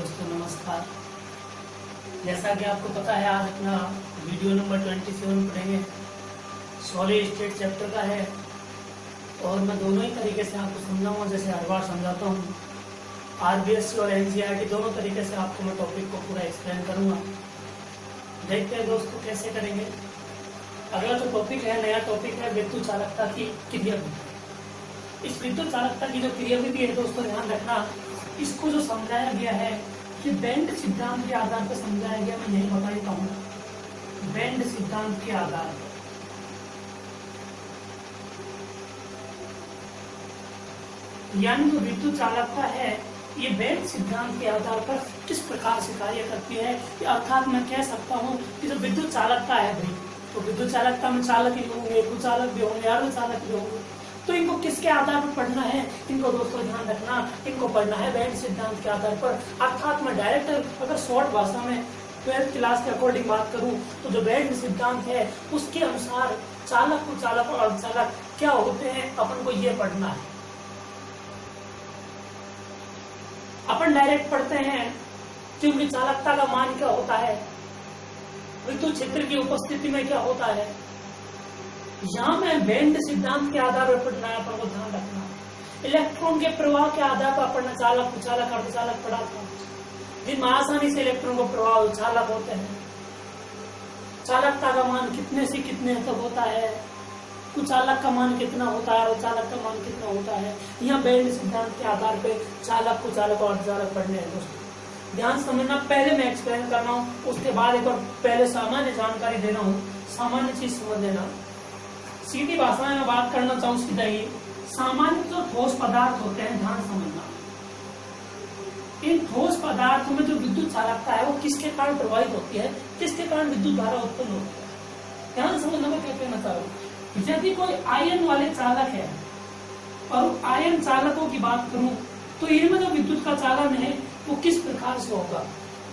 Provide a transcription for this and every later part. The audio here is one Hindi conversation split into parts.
दोस्तों नमस्कार। जैसा कि आपको पता है आज अपना वीडियो नंबर 27 पढ़ेंगे। सॉलिड स्टेट चैप्टर का है और मैं दोनों ही तरीके से आपको समझाऊंगा, जैसे हर बार समझाता हूँ। आरबीएससी और एनसीईआरटी दोनों तरीके से आपको मैं टॉपिक को पूरा एक्सप्लेन करूंगा। देखते हैं दोस्तों कैसे करेंगे। अगला जो टॉपिक है, नया टॉपिक है विद्युत चालकता की क्रियाविधि। इस विद्युत चालकता की जो क्रियाविधि है दोस्तों, ध्यान रखना, इसको जो समझाया गया है कि बेंड सिद्धांत के आधार पर समझाया गया। मैं यही बता देता हूँ, बेंड सिद्धांत के आधार पर। यानी जो विद्युत चालकता है ये बेंड सिद्धांत के आधार पर किस प्रकार से कार्य करती है, अर्थात मैं कह सकता हूँ कि जो विद्युत चालकता है भाई, तो विद्युत चालकता में चालक ही होंगे, कुचालक भी होंगे, अर्धचालक भी होंगे। तो इनको किसके आधार पर पढ़ना है, इनको दोस्तों ध्यान रखना, इनको पढ़ना है बेंड सिद्धांत के आधार पर। अर्थात मैं डायरेक्ट अगर शॉर्ट भाषा में 12th क्लास के अकॉर्डिंग बात करूं तो जो बेंड सिद्धांत है उसके अनुसार चालक, कुचालक और अर्धचालक क्या होते हैं, अपन को ये पढ़ना है। अपन डायरेक्ट पढ़ते हैं कि उनकी चालकता का मान क्या होता है, विद्युत क्षेत्र की उपस्थिति में क्या होता है। यहाँ में बेंड सिद्धांत के आधार पर पढ़ना है, अपन को ध्यान रखना। इलेक्ट्रॉन के प्रवाह के आधार पर पढ़ना, चालक, कुचालक, अर्धचालक पढ़ा था, जिनमें आसानी से इलेक्ट्रॉन को प्रवाह चालक होते हैं। चालकता का मान कितने से कितने तक होता है, कुचालक का मान कितना होता है, अर्धचालक का मान कितना होता है। यहाँ बेंड सिद्धांत के आधार पर चालक, कुचालक और अर्धचालक पढ़ने हैं दोस्तों। ध्यान समझना, पहले मैं एक्सप्लेन कर रहा हूँ, उसके बाद एक बार पहले सामान्य जानकारी दे रहा हूँ, सामान्य चीज समझ लेना। सीधी भाषा में बात करना चाहूँ सीधा ही, सामान्य जो ठोस पदार्थ होते हैं, ध्यान समझना, इन ठोस पदार्थों में जो विद्युत चालकता है वो किसके कारण प्रभावित होती है, किसके कारण विद्युत धारा उत्पन्न होती है। ध्यान समझना, मैं क्या कहना चाह रहा हूँ। यदि कोई आयन वाले चालक है और आयन चालकों की बात करूं तो इनमें जो विद्युत का चालन है वो किस प्रकार से होगा।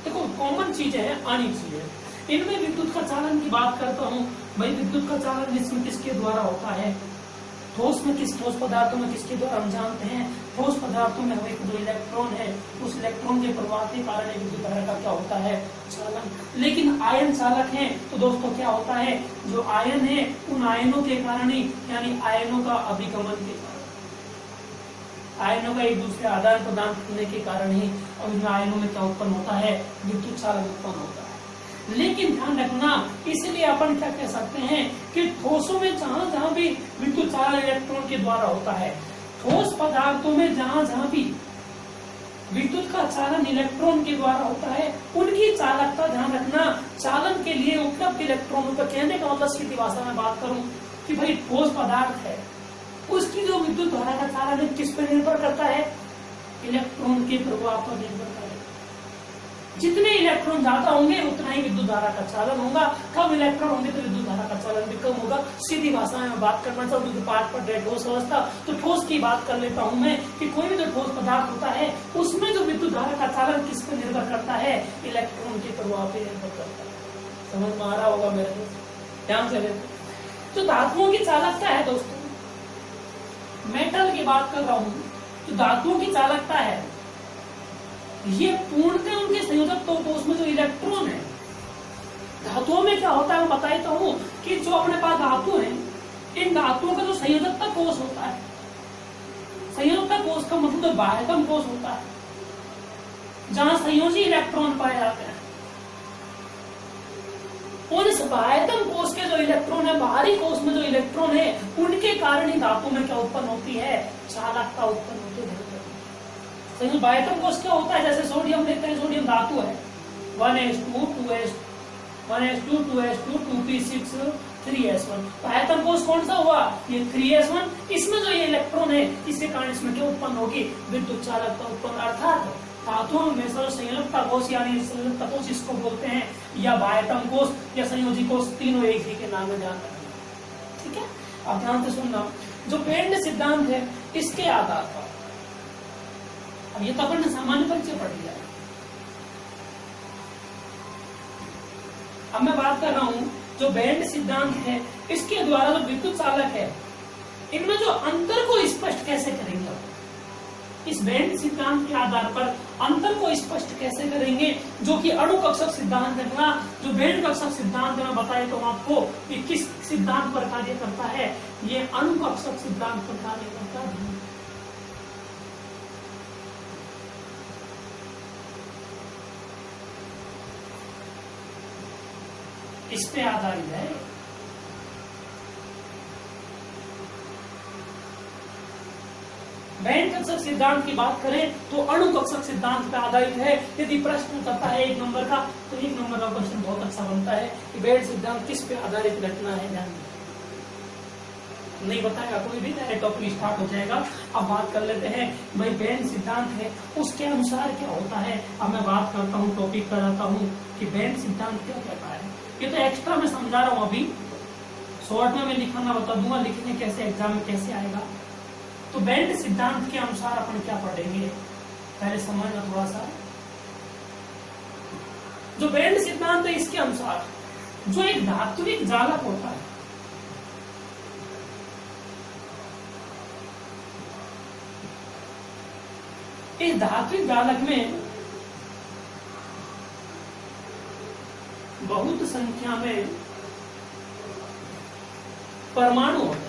देखो कॉमन चीजें हैं, आनी चीजें। इनमें विद्युत का चालन की बात करता हूँ भाई, विद्युत का चालन जिसमें किसके द्वारा होता है, ठोस में ठोस पदार्थों में किसके द्वारा हम जानते हैं, ठोस पदार्थों में हमें जो इलेक्ट्रॉन है उस इलेक्ट्रॉन के प्रवाह के कारण विद्युत धारा का क्या होता है, चालन। लेकिन आयन चालक हैं तो दोस्तों क्या होता है, जो आयन है उन आयनों के कारण ही, यानी आयनों का अभिगमन के कारण, आयनों का एक दूसरे आदान प्रदान करने के कारण ही और इन आयनों में क्या उत्पन्न होता है, विद्युत चालन उत्पन्न होता है। लेकिन ध्यान रखना, इसलिए अपन क्या कह सकते हैं कि ठोसों में जहां जहां भी विद्युत चालन इलेक्ट्रॉन के द्वारा होता है, ठोस पदार्थों में जहां जहां भी विद्युत का चालन इलेक्ट्रॉन के द्वारा होता है, उनकी चालकता, ध्यान रखना, चालन के लिए उपलब्ध इलेक्ट्रॉनों पर, कहने का मतलब सीधी भाषा में बात करूं कि भाई ठोस पदार्थ है उसकी जो विद्युत धारा का चालन है किस पर निर्भर करता है, इलेक्ट्रॉन के प्रभाव पर निर्भर करता है। जितने इलेक्ट्रॉन ज्यादा होंगे उतना ही विद्युत धारा का चालन होगा, कम इलेक्ट्रॉन होंगे तो विद्युत धारा का चालन भी कम होगा। सीधी भाषा में बात करना चाहूँ तो पाठ पर रहे ठोस अवस्था, तो ठोस की बात कर लेता हूँ मैं कि कोई भी जो ठोस पदार्थ होता है उसमें जो विद्युत धारा का चालन किस पर निर्भर करता है, इलेक्ट्रॉन के प्रभाव पर निर्भर करता है। समझ में आ रहा होगा मेरे को, ध्यान से। तो धातुओं की चालकता है दोस्तों, मेटल की बात कर रहा हूं, तो धातुओं की चालकता है ये पूर्णतः उनके संयोजक कोष में जो इलेक्ट्रॉन है, धातुओं में क्या होता है मैं बता देता हूं कि जो अपने पास धातु है, इन धातुओं का जो संयोजकता कोष होता है, संयोजकता कोष का मतलब बाह्यतम कोष होता है, जहां संयोजी इलेक्ट्रॉन पाए जाते हैं। और इस बाह्यतम कोष के जो इलेक्ट्रॉन है, बाहरी कोष में जो इलेक्ट्रॉन है, उनके कारण ही धातु में क्या उत्पन्न होती है, चालकता उत्पन्न होती है। तो बाह्यतम कोष क्या होता है, जैसे सोडियम लेते हैं, सोडियम धातु है, 1s2 2s 1s2 2s2 2p6 3s1। बाह्यतम कोष कौन सा हुआ, ये 3s1। इसमें जो ये इलेक्ट्रॉन है इसके कारण इसमें क्या उत्पन्न होगी, विद्युत चालकता उत्पन्न। अर्थात धातुओं में संयोजकता कोष यानी संयोजकता कोष इसको बोलते हैं, या बाह्यतम कोष या संयोजी कोष, तीनों एक ही के नाम में ध्यान रखना। ठीक है, अब ध्यान से सुनना, जो बेंड सिद्धांत है इसके आधार पर, अब ये तो अपन ने सामान्य परिचय पढ़ लिया। अब मैं बात कर रहा हूं जो बेंड सिद्धांत है इसके द्वारा जो विद्युत चालक है इनमें जो अंतर को स्पष्ट कैसे करेंगे, इस बेंड सिद्धांत के आधार पर अंतर को स्पष्ट कैसे करेंगे, जो कि अणुकक्षक सिद्धांत है ना, जो बेंड कक्षक सिद्धांत में बताए तो आपको कि किस सिद्धांत पर कार्य करता है, ये अणुकक्षक सिद्धांत पर कार्य करता है। इस पे आधारित है। बैंड कक्षक सिद्धांत की बात करें तो अणुकक्षक सिद्धांत पर आधारित है। यदि प्रश्न करता है 1 नंबर का, तो 1 नंबर का क्वेश्चन बहुत अच्छा बनता है कि बैंड सिद्धांत किस पे आधारित घटना है। ध्यान नहीं बताएगा कोई भी, डायरेक्ट टॉपिक स्टार्ट हो जाएगा। अब बात कर लेते हैं भाई बैंड सिद्धांत है उसके अनुसार क्या होता है। अब मैं बात करता हूँ, टॉपिक पर आता हूँ कि बैंड सिद्धांत क्या कहता है। ये तो एक्स्ट्रा मैं समझा रहा हूँ, अभी शॉर्ट में मैं लिखाना बता दूंगा, लिखने कैसे एग्जाम में कैसे आएगा। तो बैंड सिद्धांत के अनुसार अपन क्या पढ़ेंगे, पहले समझना थोड़ा सा। जो बैंड सिद्धांत है इसके अनुसार जो एक धात्विक जालक होता है, इस धात्विक जालक में बहुत संख्या में परमाणु होते हैं।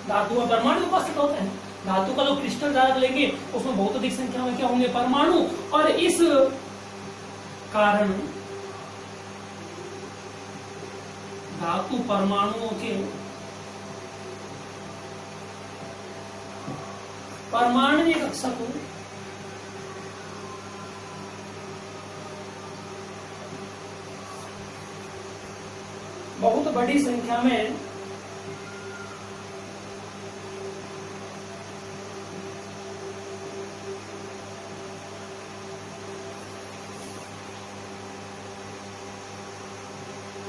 धातु में परमाणु उपस्थित होते हैं। धातु का जो क्रिस्टल जालक लेंगे उसमें बहुत अधिक संख्या में क्या होंगे, परमाणु। और इस कारण धातु परमाणुओं के परमाणु कक्षक बहुत बड़ी संख्या में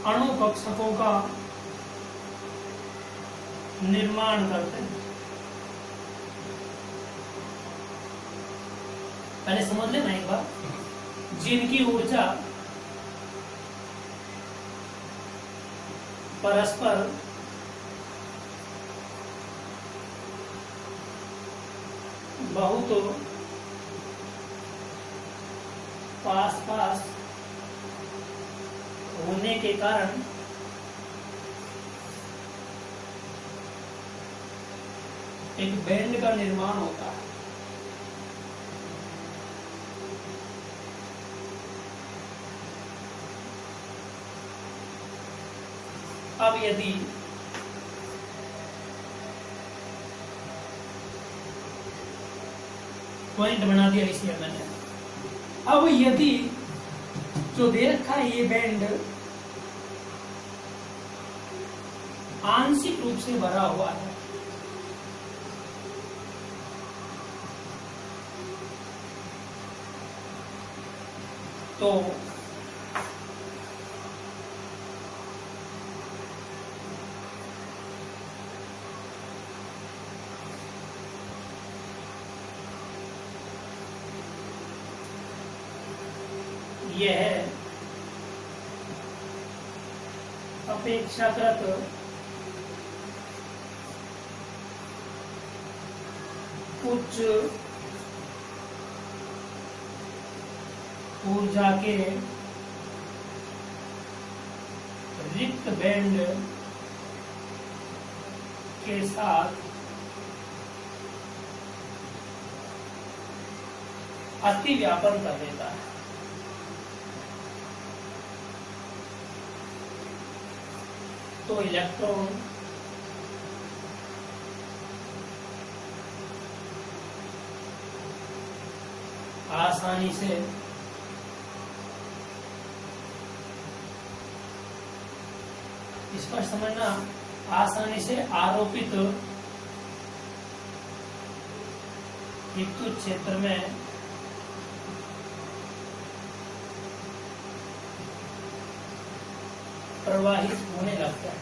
अणु कक्षकों का निर्माण करते हैं। पहले समझ लेना एक बार, जिनकी ऊर्जा परस्पर बहुत पास पास होने के कारण एक बैंड का निर्माण होता है। अब यदि पॉइंट बना दिया इसलिए मैंने, अब यदि जो दे रखा है ये बैंड आंशिक रूप से भरा हुआ है, तो यह अपेक्षाकृत उच्च ऊर्जा के रिक्त बैंड के साथ अति व्यापन कर देता है। तो इलेक्ट्रॉन आसानी से इस पर समझना, आसानी से आरोपित विद्युत क्षेत्र में प्रवाहित होने लगता है।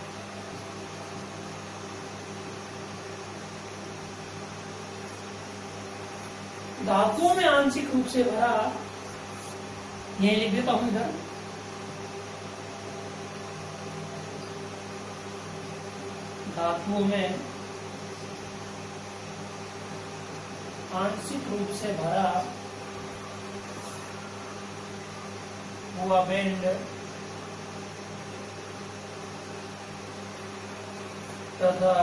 धातुओं में आंशिक रूप से भरा, यह लिख देता हूं इधर, धातुओं में आंशिक रूप से भरा हुआ बैंड तथा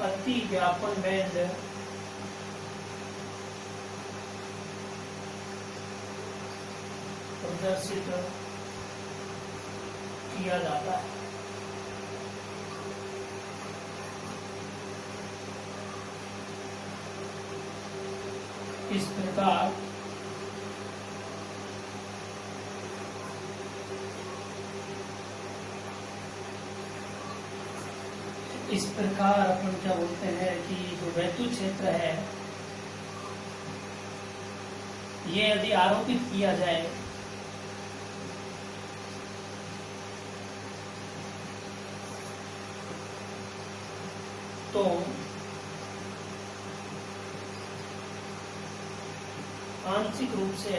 अति व्यापन बैंड प्रदर्शित किया जाता है। इस प्रकार अपन क्या बोलते हैं कि जो वैद्युत क्षेत्र है ये यदि आरोपित किया जाए तो आंशिक रूप से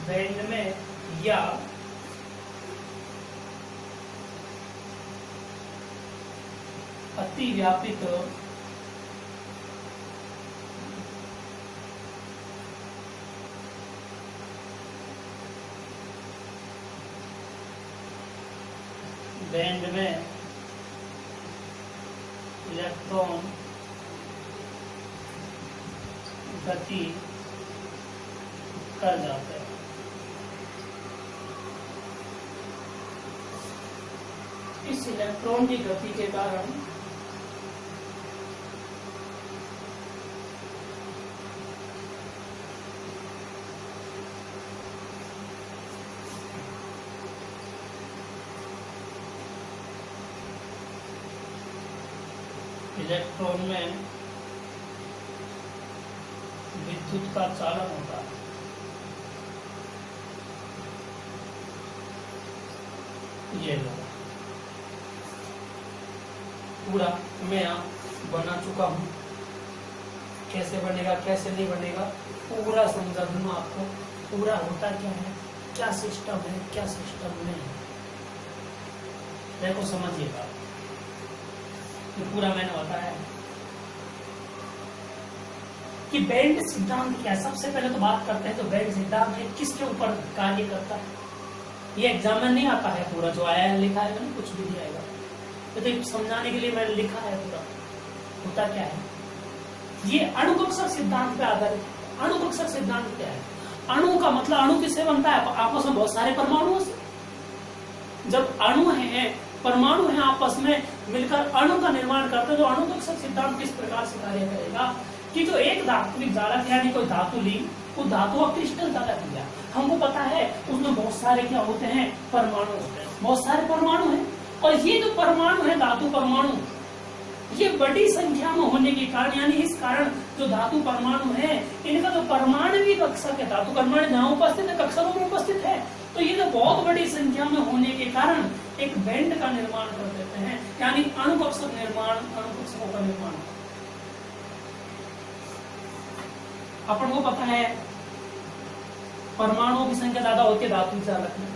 बैंड में या अति व्यापित बैंड में इलेक्ट्रॉन गति कर जाते हैं। इस इलेक्ट्रॉन की गति के कारण इलेक्ट्रॉन में विद्युत का चालन होता है। ये लो पूरा मैं बना चुका हूं, कैसे बनेगा कैसे नहीं बनेगा पूरा समझा दूंगा आपको। पूरा होता क्या है, क्या सिस्टम है, क्या सिस्टम नहीं है, देखो समझिएगा। ये पूरा मैंने बताया कि बैंड सिद्धांत क्या है। सबसे पहले तो बात करते हैं तो बैंड सिद्धांत है किसके ऊपर कार्य करता है। ये एग्जाम में नहीं आता है पूरा, जो आया है लिखा है मैंने, कुछ भी नहीं आएगा, तो समझाने के लिए मैंने लिखा है पूरा। होता क्या है, ये अणुकक्षक सिद्धांत पे आधारित है। अणुकक्षक सिद्धांत क्या है, अणु का मतलब अणु किससे बनता है, आपस में बहुत सारे परमाणुओं से। जब अणु है, परमाणु है, आपस में मिलकर अणु का निर्माण करते हैं। तो अणुकक्षक सिद्धांत किस प्रकार से कार्य करेगा कि जो एक धात्विक जालक यानी कोई धातु ली, वो धातु का क्रिस्टल जालक लिया, हमको पता है उसमें बहुत सारे क्या होते हैं, परमाणु होते हैं, बहुत सारे परमाणु हैं। और ये जो परमाणु है, धातु परमाणु, ये बड़ी संख्या में होने के कारण, यानी इस कारण जो धातु परमाणु है इनका जो परमाणु कक्षक है, धातु परमाणु जहाँ उपस्थित है कक्षकों में उपस्थित है, तो ये जो बहुत बड़ी संख्या में होने के कारण एक बैंड का निर्माण कर देते हैं, यानी अणुकक्षक निर्माण, अणुकक्षकों का निर्माण। अपन को पता है परमाणुओं की संख्या ज्यादा होती है धातु जालक में।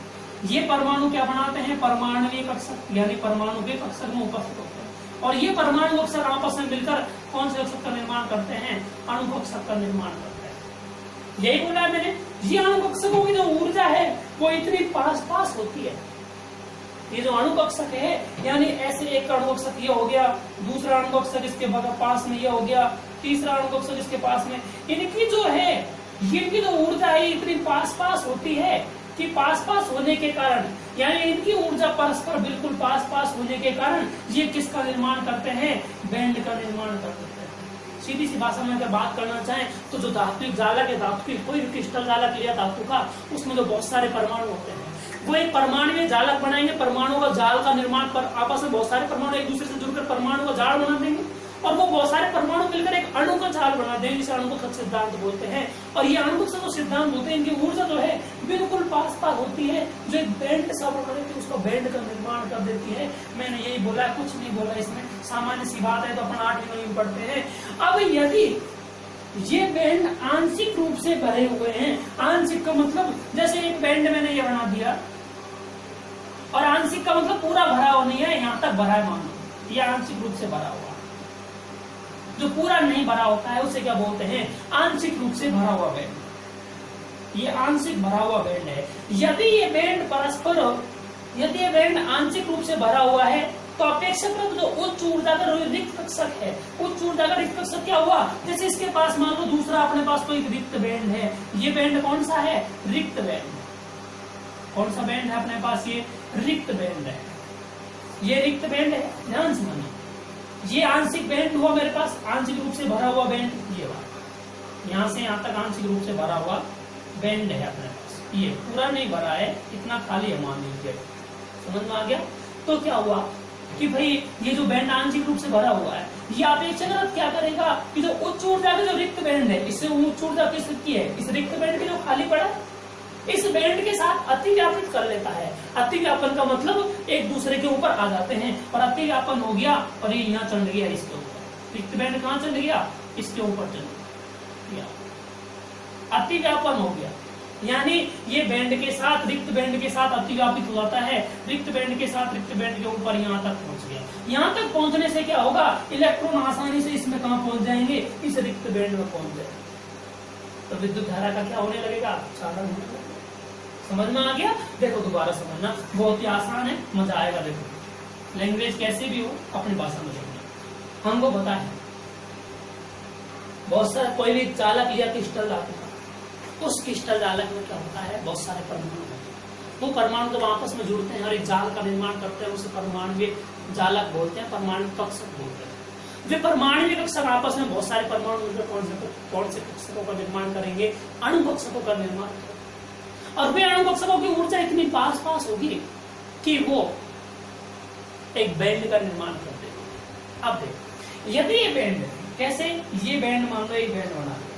ये परमाणु क्या बनाते हैं, परमाणुवीय कक्षक, यानी परमाणु के कक्षक में उपस्थित होते हैं। और ये परमाणु कक्षक आपस में मिलकर कौन से कक्षक का निर्माण करते हैं, अणु कक्षक का निर्माण करते हैं। यही बोला मैंने, ये अणु कक्षकों की जो ऊर्जा है वो इतनी पास पास होती है। ये जो अणु कक्षक है, यानी ऐसे एक अणु कक्षक ये हो गया, दूसरा अणु कक्षक इसके पास में ये हो गया, तीसरा अणु कक्षक इसके पास में, इनकी जो है इनकी जो ऊर्जा है इतनी पास पास होती है कि पास पास होने के कारण, यानी इनकी ऊर्जा परस्पर बिल्कुल पास पास होने के कारण ये किसका निर्माण करते हैं, बैंड का निर्माण करते हैं। सीधी सी भाषा में अगर बात करना चाहें तो जो धात्विक जालक है, धातु की कोई भी क्रिस्टल जालक लिया धातु का, उसमें जो बहुत सारे परमाणु होते हैं, वो एक परमाणु जालक बनाएंगे, परमाणु का जाल का निर्माण पर आपस में बहुत सारे परमाणु एक दूसरे से जुड़कर परमाणु का जाल बना देंगे, और वो बहुत सारे परमाणु मिलकर एक अणु का जाल बना देंगे, जिसे अणुकक्षक सिद्धांत बोलते हैं। और ये अणुकक्षक जो सिद्धांत होते हैं, इनकी ऊर्जा जो है बिल्कुल पास पास होती है, जो एक बैंड सा बना देती है, उसका बैंड का निर्माण कर देती है। मैंने यही बोला, कुछ नहीं बोला, इसमें सामान्य सी बात है, तो अपन 8वीं 9वीं में पढ़ते हैं। अब यदि ये बैंड आंशिक रूप से भरे हुए हैं। आंशिक का मतलब जैसे एक बैंड मैंने ये बना दिया, और आंशिक का मतलब पूरा भरा हुआ नहीं है, यहां तक भरा है मान लो, ये आंशिक रूप से भरा हुआ। जो पूरा नहीं भरा होता है उसे क्या बोलते हैं? आंशिक रूप से भरा हुआ बैंड। ये आंशिक भरा हुआ बैंड है। यदि ये बैंड परस्पर, यदि ये बैंड आंशिक रूप से भरा हुआ है तो अपेक्षाकृत जो उच्च ऊर्जा का रिक्त कक्षक है, उच्च ऊर्जा का रिक्त कक्षक क्या हुआ? जैसे इसके पास मान लो दूसरा अपने पास कोई रिक्त बैंड है, ये बैंड कौन सा है? रिक्त बैंड। कौन सा बैंड है अपने पास? ये रिक्त बैंड है। ये रिक्त बैंड है, ध्यान से मानिए। ये आंशिक बैंड हुआ मेरे पास, आंशिक रूप से भरा हुआ बैंड, ये वाला यहां से यहां तक आंशिक रूप से भरा हुआ बैंड है अपने पास। ये पूरा नहीं भरा है, इतना खाली है मान लीजिए। समझ में आ गया? तो क्या हुआ कि भाई ये जो बैंड आंशिक रूप से भरा हुआ है, ये अपेक्षाकृत क्या करेगा कि जो उच्च ऊर्जा का जो रिक्त बैंड है, इससे उच्च ऊर्जा किसकी है? इस रिक्त बैंड के जो खाली पड़ा, इस बैंड के साथ अतिव्यापित कर लेता है। अतिव्यापन का मतलब एक दूसरे के ऊपर आ जाते हैं, और अतिव्यापन हो गया और ये यहाँ चढ़ गया इसके ऊपर। रिक्त बैंड कहाँ चढ़ गया? इसके ऊपर चढ़ गया, अतिव्यापन हो गया। यानी ये बैंड के साथ, रिक्त बैंड के साथ अतिव्यापित हो जाता है, रिक्त बैंड के साथ रिक्त बैंड के ऊपर यहाँ तक पहुंच गया। यहाँ तक पहुंचने से क्या होगा? इलेक्ट्रॉन आसानी से इसमें कहाँ पहुंच जाएंगे? इस रिक्त बैंड में पहुंच जाएंगे। तो विद्युत धारा का क्या होने लगेगा? चालन होने लगेगा। समझ में आ गया? देखो दोबारा समझना, बहुत ही आसान है, मजा आएगा। देखो लैंग्वेज कैसे भी हो अपनी भाषा में देखना। हमको पता है बहुत सारा, कोई भी चालक या क्रिस्टल धातु का, उस क्रिस्टल जालक में क्या होता है? बहुत सारे परमाणु होते हैं। वो परमाणु जब आपस में जुड़ते हैं और एक जाल का निर्माण करते हैं, उसे परमाणु जालक बोलते हैं, परमाणु कक्षक बोलते हैं। वे परमाणु कक्षक आपस में बहुत सारे परमाणु मिलकर कौन से कक्षकों का निर्माण करेंगे? अणु कक्षकों का निर्माण करेंगे। और वे अणु कक्षकों की ऊर्जा इतनी पास पास होगी कि वो एक बैंड का निर्माण कर देंगे। अब देखो, यदि ये बैंड कैसे, ये बैंड मान लो एक बैंड बना दिया,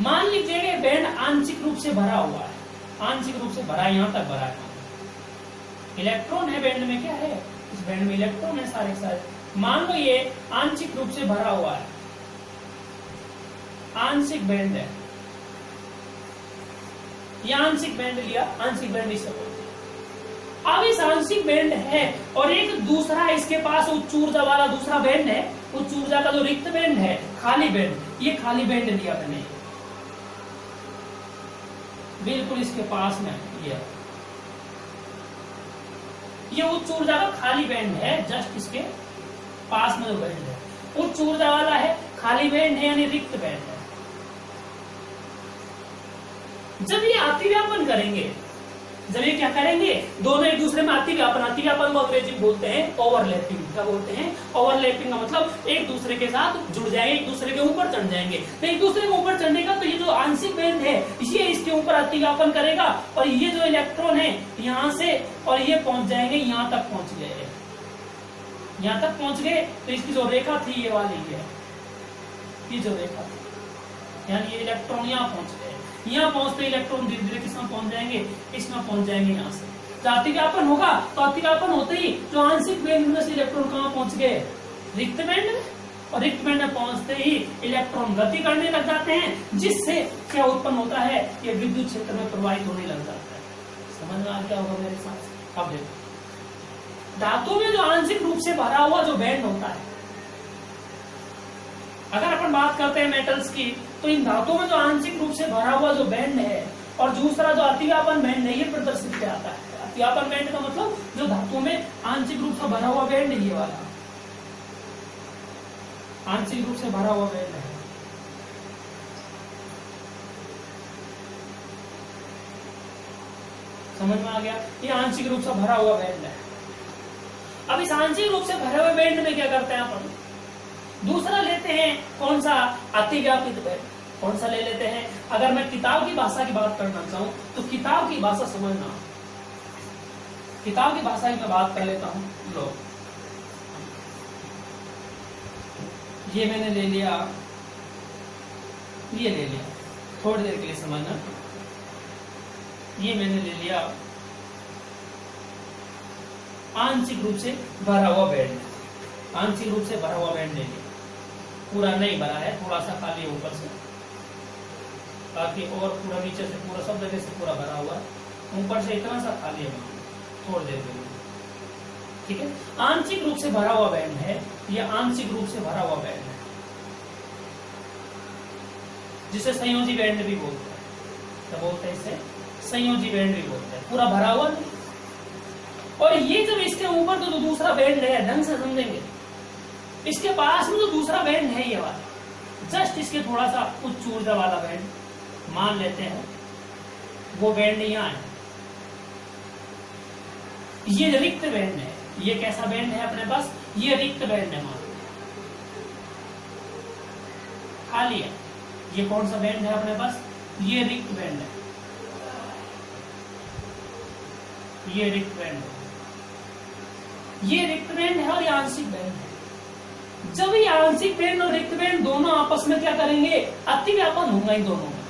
मान लीजिए ये बैंड आंशिक रूप से भरा हुआ है, आंशिक रूप से भरा, यहां तक भरा है, इलेक्ट्रॉन है बैंड में, क्या है? इस बैंड में इलेक्ट्रॉन है सारे सारे। मान लो ये आंशिक रूप से भरा हुआ है, आंशिक बैंड है, ये आंशिक बैंड लिया, आंशिक बैंड इसे बोलते हैं। अब इस आंशिक बैंड है और एक दूसरा इसके पास उच्च ऊर्जा वाला दूसरा बैंड है, उच्च ऊर्जा का जो रिक्त बैंड है, खाली बैंड, ये खाली बैंड लिया मैंने बिल्कुल इसके पास में, ये उच्च ऊर्जा का खाली बैंड है, जस्ट इसके पास में जो बैंड है उच्च ऊर्जा वाला है, खाली बैंड है यानी रिक्त बैंड है। जब ये अतिव्यापन करेंगे, जब ये क्या करेंगे? दोनों एक दूसरे में अतिव्यापन, अतिव्यापन को अंग्रेजी में बोलते हैं ओवरलैपिंग। क्या बोलते हैं? ओवरलैपिंग का मतलब एक दूसरे के साथ जुड़ जाएंगे, एक दूसरे के ऊपर चढ़ जाएंगे। तो एक दूसरे के ऊपर चढ़ने का, तो ये जो आंशिक बैंड है ये इसके ऊपर अतिव्यापन करेगा, और ये जो इलेक्ट्रॉन है यहाँ से और ये पहुंच जाएंगे, यहाँ तक पहुंच गए, यहाँ तक पहुंच गए। तो इसकी जो रेखा थी ये वाली है, ये जो रेखा थी, यानी ये इलेक्ट्रॉन यहाँ पहुंच गए। यहाँ पहुंचते इलेक्ट्रॉन धीरे धीरे किसमें पहुंच जाएंगे? इसमें पहुंच जाएंगे। यहाँ से तो अतिव्यापन होगा, तो अतिव्यापन होते ही जो आंशिक बैंड में से इलेक्ट्रॉन कहाँ पहुंच गए? रिक्त बैंड में। और रिक्त बैंड में पहुंचते ही इलेक्ट्रॉन गति करने लग जाते हैं, जिससे क्या उत्पन्न होता है? ये विद्युत क्षेत्र में प्रवाहित होने लग जाता है। समझ में आ गया होगा मेरे साथ? अब देखो, धातु में जो आंशिक रूप से भरा हुआ जो बैंड होता है, अगर अपन बात करते हैं मेटल्स की, तो इन धातुओं में जो आंशिक रूप से भरा हुआ जो बैंड है और दूसरा जो अतिव्यापन बैंड है, ये प्रदर्शित किया जाता है। अतिव्यापन बैंड का मतलब जो धातु में आंशिक रूप से भरा हुआ बैंड है, ये वाला आंशिक रूप से भरा हुआ बैंड है। समझ में आ गया? ये आंशिक रूप से भरा हुआ बैंड है। अब इस आंशिक रूप से भरे हुए बैंड में क्या करते हैं अपन? दूसरा लेते हैं, कौन सा? अतिव्यापित बैंड। कौन सा ले लेते हैं? अगर मैं किताब की भाषा की बात करना चाहूं तो किताब की भाषा समझना, किताब की भाषा की मैं बात कर लेता हूं। लो, ये मैंने ले लिया, ये ले लिया, थोड़ी देर के लिए समझना, ये मैंने ले लिया आंशिक रूप से भरा हुआ बैंड, आंशिक रूप से भरा हुआ बैंड ले लिया। पूरा नहीं भरा है, थोड़ा सा खाली है ऊपर से, बाकी और पूरा नीचे से पूरा सब जगह से पूरा भरा हुआ है, ऊपर से इतना सा खाली है, छोड़ देते हैं। ठीक है, आंशिक रूप से भरा हुआ बैंड है, यह आंशिक रूप से भरा हुआ बैंड है, जिसे संयोजी बैंड भी बोलते हैं। क्या बोलते हैं इसे? संयोजी बैंड भी बोलते हैं। पूरा भरा हुआ नहीं। और ये जब इसके ऊपर तो दूसरा बैंड है, ढंग से समझेंगे, इसके पास में तो दूसरा बैंड है, ये वाला जस्ट इसके थोड़ा सा उच्च ऊर्जा वाला बैंड मान लेते हैं, वो बैंड यहाँ है, ये रिक्त बैंड है। ये कैसा बैंड है अपने पास? ये रिक्त बैंड है, मान खाली है। ये कौन सा बैंड है अपने पास? ये रिक्त बैंड है, ये रिक्त बैंड है, ये रिक्त बैंड है और ये आंशिक बैंड है। जब ये आंशिक बैंड और रिक्त बैंड दोनों आपस में क्या करेंगे? अतिव्यापन होगा इन दोनों में।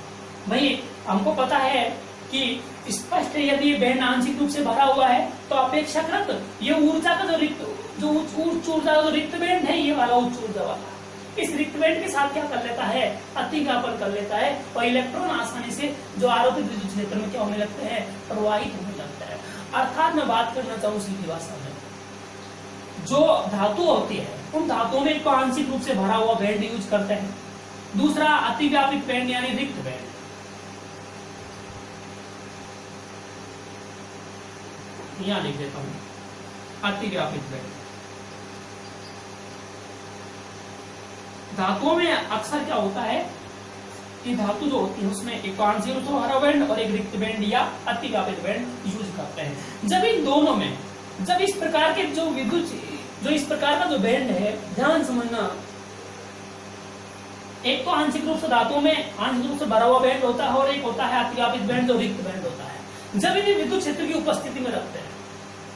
भाई हमको पता है कि स्पष्ट है, यदि ये बैंड आंशिक रूप से भरा हुआ है तो अपेक्षाकृत ये ऊर्जा का जो उच्च ऊर्जा का जो रिक्त बैंड है, ये वाला उच्च ऊर्जा वाला, इस रिक्त बैंड के साथ क्या कर लेता है? अतिव्यापन कर लेता है, और इलेक्ट्रॉन आसानी से जो आरोपित विद्युत क्षेत्र में क्या होने लगते हैं? प्रवाहित होने लगता है। अर्थात मैं बात करना चाहूँ सीधी भाषा में, जो धातु होती है उन धातुओं में एक तो आंशिक रूप से भरा हुआ बैंड यूज करते हैं, दूसरा अतिव्यापित बैंड यानी रिक्त बैंड। यहां लिख देता हूं अतिव्यापित बैंड। धातुओं में अक्सर क्या होता है कि धातु जो होती है उसमें एक आंशिक रूप से भरा बैंड और एक रिक्त बैंड या अतिव्यापित बैंड यूज करते हैं। जब इन दोनों में, जब इस प्रकार के जो विद्युत, जो इस प्रकार का जो बैंड है, ध्यान समझना, एक तो आंशिक रूप से धातुओं में आंशिक रूप से भरा हुआ बैंड होता है और एक होता है अतिव्यापित बैंड जो रिक्त बैंड होता है। जब इन्हें विद्युत क्षेत्र की उपस्थिति में रखते हैं,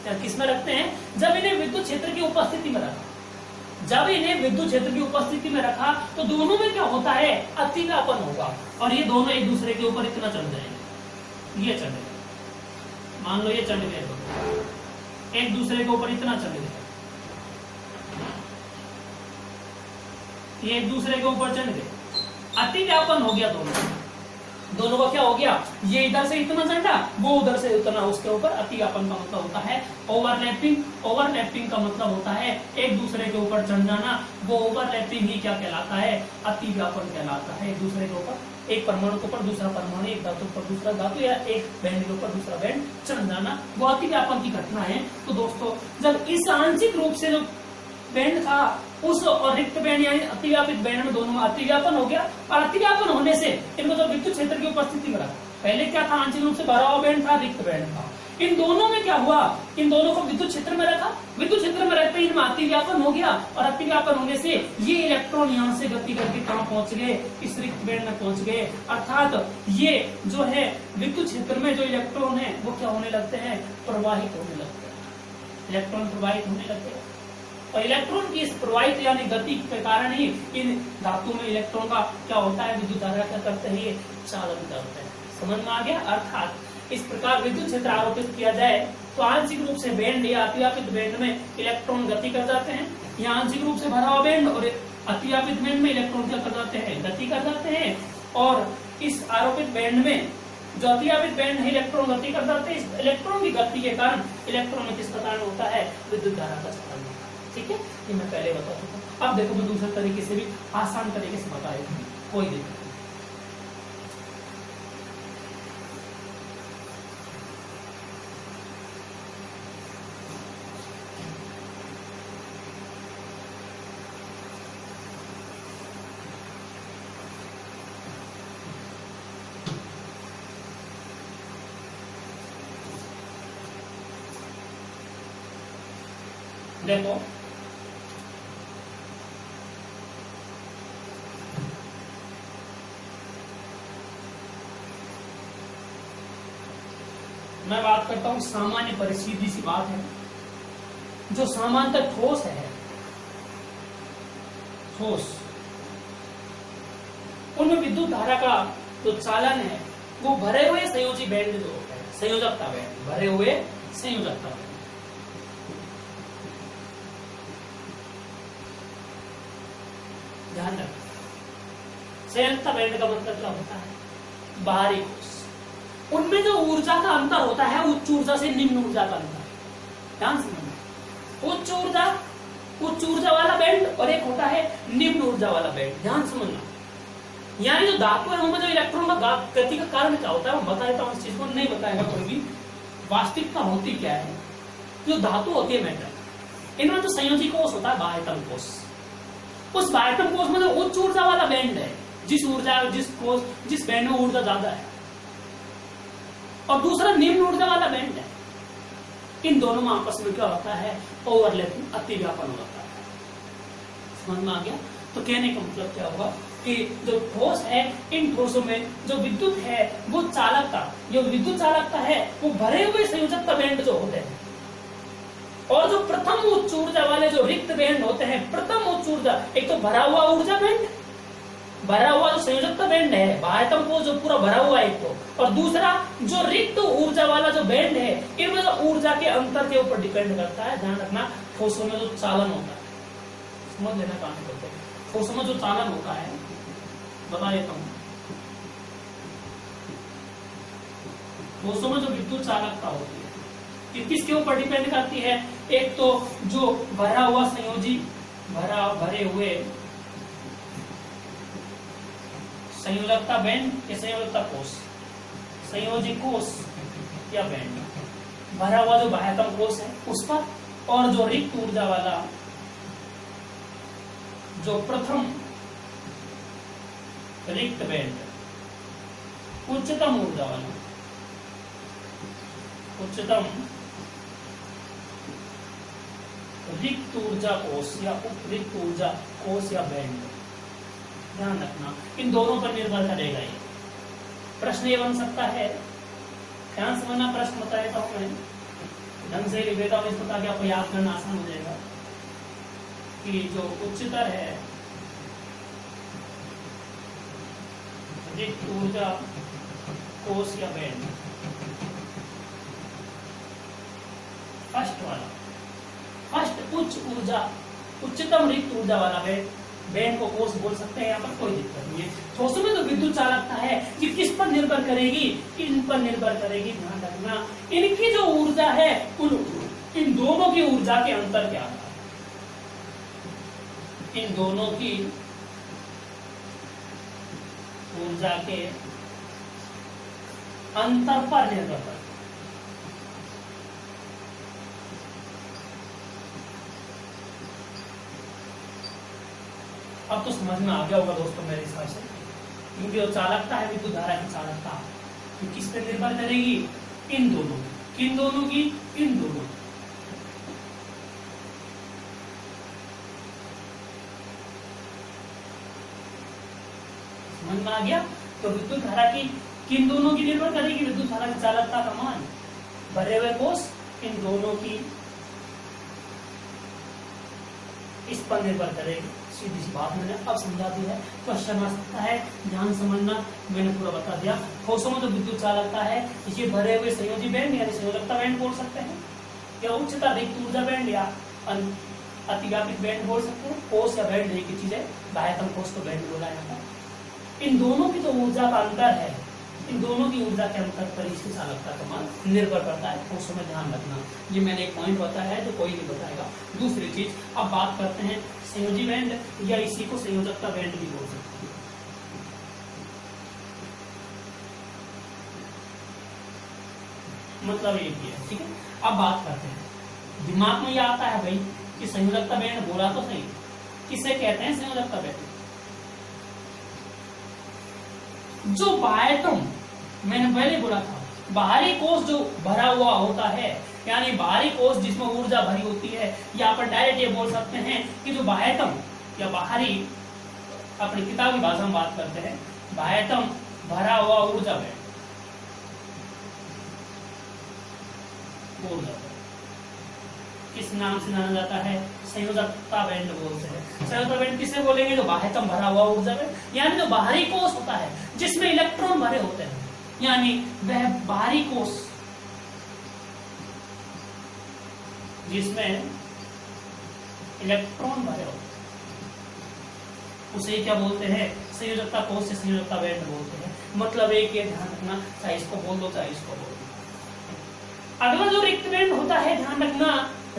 या किसमें रखते हैं? जब इन्हें विद्युत क्षेत्र की उपस्थिति में रखा, जब इन्हें विद्युत क्षेत्र की उपस्थिति में रखा तो दोनों में क्या होता है? अतिव्यापन होगा, और ये दोनों एक दूसरे के ऊपर इतना चढ़ जाएंगे। ये चढ़ गए, मान लो ये चढ़ गए, तो एक दूसरे के ऊपर इतना चढ़ गए, ये एक दूसरे के ऊपर चढ़ गए, अतिव्यापन हो गया दोनों का क्या हो गया? ये इधर से इतना चढ़ा, वो उधर से उतना, उसके ऊपर अतिव्यापन का मतलब होता है ओवरलैपिंग। ओवरलैपिंग का मतलब होता है एक दूसरे के ऊपर चढ़ जाना, वो ओवरलैपिंग ही क्या कहलाता है? अतिव्यापन कहलाता है। एक दूसरे के ऊपर, एक परमाणु के ऊपर दूसरा परमाणु, एक धातु पर दूसरा धातु, या एक बैंड के ऊपर दूसरा बैंड चढ़ जाना, वो अतिव्यापन की घटना है। तो दोस्तों, जब इस आंशिक रूप से जो बैंड था उस और रिक्त बैंड यानी अतिव्यापित बैंड में दोनों में अतिव्यापन हो गया, और अतिव्यापन होने से इनको जब विद्युत क्षेत्र की उपस्थिति में रखा, पहले क्या था? आंशिक रूप से भरा हुआ बैंड था, रिक्त बैंड था। इन दोनों में क्या हुआ? इन दोनों को विद्युत क्षेत्र में रखा, विद्युत क्षेत्र में रखते ही इनमें अतिव्यापन हो गया, और अतिव्यापन होने से ये इलेक्ट्रॉन यहाँ से गति करके कहाँ पहुंच गए? इस रिक्त बैंड में पहुंच गए। अर्थात ये जो है विद्युत क्षेत्र में जो इलेक्ट्रॉन है वो क्या होने लगते हैं? प्रवाहित होने लगते हैं। इलेक्ट्रॉन प्रवाहित होने लगते हैं, और इलेक्ट्रॉन की इस प्रवाहित यानी गति के कारण ही इन धातु में इलेक्ट्रॉन का क्या होता है? विद्युत धारा क्या करते हैं? ये चालन करते हैं। समझ में आ गया? अर्थात इस प्रकार विद्युत क्षेत्र आरोपित किया जाए तो आंशिक रूप से बैंड या अतिव्यापित बैंड में इलेक्ट्रॉन गति कर जाते हैं, या आंशिक रूप से भरा हुआ बैंड और अतिव्यापित बैंड में इलेक्ट्रॉन क्या कर जाते हैं? गति कर जाते हैं। और इस आरोपित बैंड में जो अतिव्यापित बैंड है, इलेक्ट्रॉन गति कर जाते हैं। इस इलेक्ट्रॉन की गति के कारण इलेक्ट्रॉन में किस प्रकार होता है? विद्युत धारा का चालन। ठीक है, ये मैं पहले बता चुका हूं। अब देखो मैं दूसरे तरीके से भी आसान तरीके से बताएगा, कोई दिक्कत नहीं। देखो मैं बात करता हूं सामान्य परिस्थिति सी बात है, जो सामान्यतः ठोस है, ठोस, उनमें विद्युत धारा का जो चालन है वो भरे हुए संयोजी बैंड जो होता है, संयोजकता बैंड, भरे हुए संयोजकता बैंड। ध्यान रखना, संयुक्ता बैंड का मतलब क्या होता है? बाहरी कोष, उनमें जो ऊर्जा का अंतर होता है उच्च ऊर्जा से निम्न ऊर्जा का अंतर। ध्यान समझना, उच्च ऊर्जा वाला बैंड और एक होता है निम्न ऊर्जा वाला बैंड। ध्यान समझना, यानी जो धातु है उनमें जो इलेक्ट्रॉन का गति का कारण क्या होता है वो बता देता हूँ। इस चीज को नहीं बताएगा कोई भी, वास्तविकता होती क्या है। जो धातु होती है मेटल, इनमें जो संयोजी कोष होता है बाह्यतम कोष, उस बाह्यतम कोष में जो उच्च ऊर्जा वाला बैंड है, जिस बैंड में ऊर्जा ज्यादा है, और दूसरा निम्न ऊर्जा वाला बैंड है, इन दोनों में आपस में क्या होता है? ओवरलैपिंग, अतिव्यापन होता है। समझ में आ गया? तो कहने का मतलब क्या हुआ कि जो ठोस है, इन ठोसों में जो विद्युत है वो चालकता, जो विद्युत चालकता है वो भरे हुए संयोजकता बैंड जो होते हैं, और जो प्रथम उच्च ऊर्जा वाले जो रिक्त बैंड होते हैं, प्रथम उच्च ऊर्जा, एक तो भरा हुआ ऊर्जा बैंड, भरा हुआ जो संयोजकता बैंड है बाह्यतम कोष जो पूरा भरा हुआ है एक तो, और दूसरा जो रिक्त ऊर्जा वाला जो बैंड है, इनमें जो ऊर्जा के अंतर के ऊपर डिपेंड करता है। ध्यान रखना, ठोसों में जो चालन होता है, समझ लेना काम करते हैं, ठोसों में जो चालन होता है बता देता हूं। ठोसों में जो विद्युत चालकता होती है ये किसके ऊपर डिपेंड करती है? एक तो जो भरा हुआ संयोजी, भरे हुए संयोजकता बैंड या संयोजकता कोष, संयोजी कोष या बैंड, भरा हुआ जो बाह्यतम कोष है उस पर, और जो रिक्त ऊर्जा वाला जो प्रथम रिक्त बैंड, उच्चतम ऊर्जा वाला, उच्चतम रिक्त ऊर्जा कोष या उपरिक्त ऊर्जा कोष या बैंड। ध्यान रखना, इन दोनों पर निर्भर करेगा ये। प्रश्न ये बन सकता है, ध्यान समझना, प्रश्न बता देता हूं मैं, ढंग से लिख देता हूं इसको ताकि आपको याद करना आसान हो जाएगा कि जो उच्चतर है रिक्त ऊर्जा कोष या बैंड, फर्स्ट वाला, फर्स्ट उच्च ऊर्जा, उच्चतम रिक्त ऊर्जा वाला बैंड को कोष बोल सकते हैं, यहाँ पर कोई दिक्कत नहीं है। ठोसों में जो विद्युत चालकता है ये किस पर निर्भर करेगी? इन पर निर्भर करेगी। ध्यान रखना, इनकी जो ऊर्जा है इन दोनों की ऊर्जा के अंतर क्या था, इन दोनों की ऊर्जा के अंतर पर निर्भर करता है। अब तो समझ में आ गया होगा दोस्तों मेरे हिसाब से, क्योंकि जो चालकता है विद्युत धारा की चालकता तो किस पर निर्भर करेगी? इन दोनों, किन दोनों की? इन दोनों। समझ में आ गया? तो विद्युत धारा की किन दोनों की निर्भर करेगी? विद्युत धारा की चालकता का मान, भरे हुए कोष, इन दोनों की इस पर निर्भर करेगी। सीधी सी बात मैंने अब समझा दी है, क्वेश्चन आ सकता है, ध्यान समझना, मैंने पूरा बता दिया। ठोसों में जो विद्युत चालकता है इसे भरे हुए संयोजी बैंड यानी संयोजकता बैंड बोल सकते हैं, या उच्चतर रिक्त ऊर्जा बैंड या अतिव्यापित बैंड बोल सकते हैं। कोष या बैंड एक ही चीज है, बाह्यतम कोष को बैंड बोला जाता है। इन दोनों की जो ऊर्जा का अंतर है, इन दोनों की ऊर्जा के अंतर पर इसकी चालकता का मान निर्भर करता है। ठोसों में ध्यान रखना, ये मैंने एक पॉइंट बताया है जो कोई नहीं बताएगा। दूसरी चीज, अब बात करते हैं संयोजी बैंड, या इसी को संयोजकता बैंड भी बोल सकते हैं। मतलब एक ही है, ठीक है। अब बात करते हैं, दिमाग में ये आता है भाई कि संयोजकता बैंड बोला तो सही, किसे कहते हैं संयोजकता बैंड? जो बाह्यतम, मैंने पहले बोला था, बाहरी कोष जो भरा हुआ होता है, यानी बाहरी कोष जिसमें ऊर्जा भरी होती है, या पर डायरेक्ट ये बोल सकते हैं कि जो बाह्यतम या बाहरी, अपनी किताबी भाषा में बात करते हैं, बाह्यतम भरा हुआ ऊर्जा बैंड, ऊर्जा किस नाम से जाना जाता है? संयोजकता बैंड बोलते हैं। संयोजकता बैंड किसे बोलेंगे? जो बाह्यतम भरा हुआ ऊर्जा बैंड, यानी जो बाहरी कोष होता है जिसमें इलेक्ट्रॉन भरे होते हैं, यानी वह बाहरी कोष जिसमें इलेक्ट्रॉन भरे होते हैं, उसे क्या बोलते हैं, संयोजकता कोष से संयोजकता बैंड बोलते हैं। मतलब एक ये ध्यान रखना, चाहे इसको बोल दो चाहे इसको बोल दो। अगला जो रिक्त बैंड होता है, ध्यान रखना,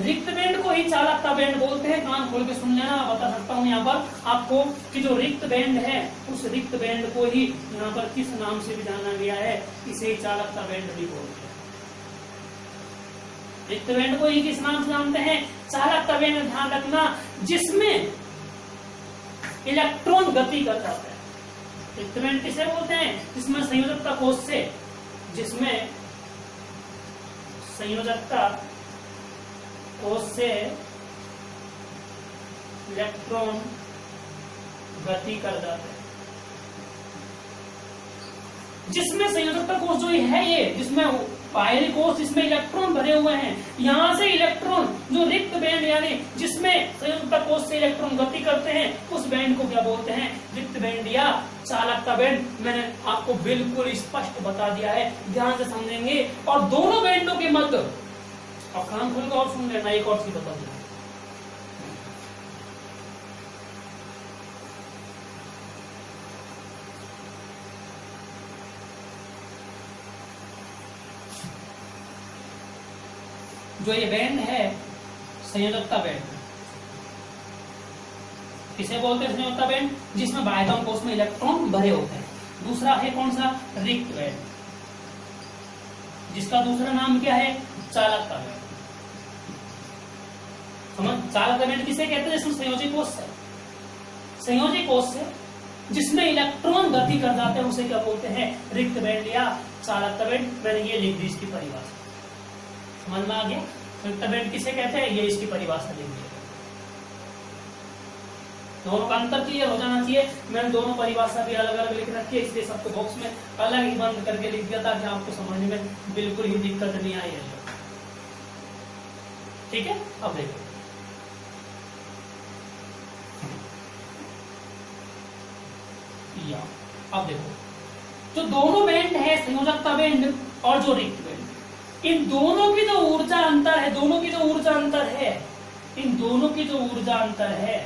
रिक्त बैंड को ही चालकता बैंड बोलते हैं। कान खोल के सुन लेना, बता सकता हूँ यहाँ पर आपको कि जो रिक्त बैंड है उस रिक्त बैंड को ही यहाँ पर किस नाम से भी जाना गया है, इसे चालकता बैंड भी बोलते हैं। रिक्त बैंड को ही किस नाम से जानते हैं, चालकता बैंड। ध्यान रखना, जिसमें इलेक्ट्रॉन गति कर जाता है। रिक्त बैंड किसे बोलते हैं, जिसमें संयोजकता कोष से, जिसमें संयोजकता कोष से इलेक्ट्रॉन गति कर जाते हैं। जिसमें संयोजकता कोष जो है ये, जिसमें बाहरी कोष, इसमें इलेक्ट्रॉन भरे हुए हैं, यहां से इलेक्ट्रॉन जो रिक्त बैंड यानी जिसमें संयोजकता कोष से इलेक्ट्रॉन गति करते हैं, उस बैंड को क्या बोलते हैं, रिक्त बैंड या चालकता बैंड। मैंने आपको बिल्कुल स्पष्ट बता दिया है, ध्यान से समझेंगे। और दोनों बैंडों के मध्य, अब कान खोल कर और सुन लेना, एक और चीज बता दिया, जो ये बैंड है संयोजकता बैंड, किसे बोलते हैं संयोजकता बैंड, जिसमें बाह्यतम कोष में इलेक्ट्रॉन भरे होते हैं। दूसरा है कौन सा, रिक्त बैंड, जिसका दूसरा नाम क्या है, चालकता बैंड। समझ, चालकता बैंड किसे कहते हैं, जिसमें संयोजी कोष से, संयोजी कोष से जिसमें इलेक्ट्रॉन गति कर जाते हैं, उसे क्या बोलते हैं, रिक्त बैंड या चालकता बैंड। मैंने ये लिख दी इसकी परिभाषा, समझ में आ गया। रिक्त बैंड किसे कहते हैं, ये इसकी परिभाषा लिख दी। दोनों का अंतर क्लियर हो जाना चाहिए। मैंने दोनों परिभाषा भी अलग अलग लिख रखी है, इसलिए सबको बॉक्स में अलग ही बंद करके लिख दिया ताकि आपको समझने में बिल्कुल ही दिक्कत नहीं आई है। ठीक है, अब देखो, अब देखो, जो दोनों बैंड है, संयोजकता बैंड और जो रिक्त बैंड, इन दोनों की जो ऊर्जा अंतर है, दोनों की जो ऊर्जा अंतर है, इन दोनों की जो ऊर्जा अंतर है,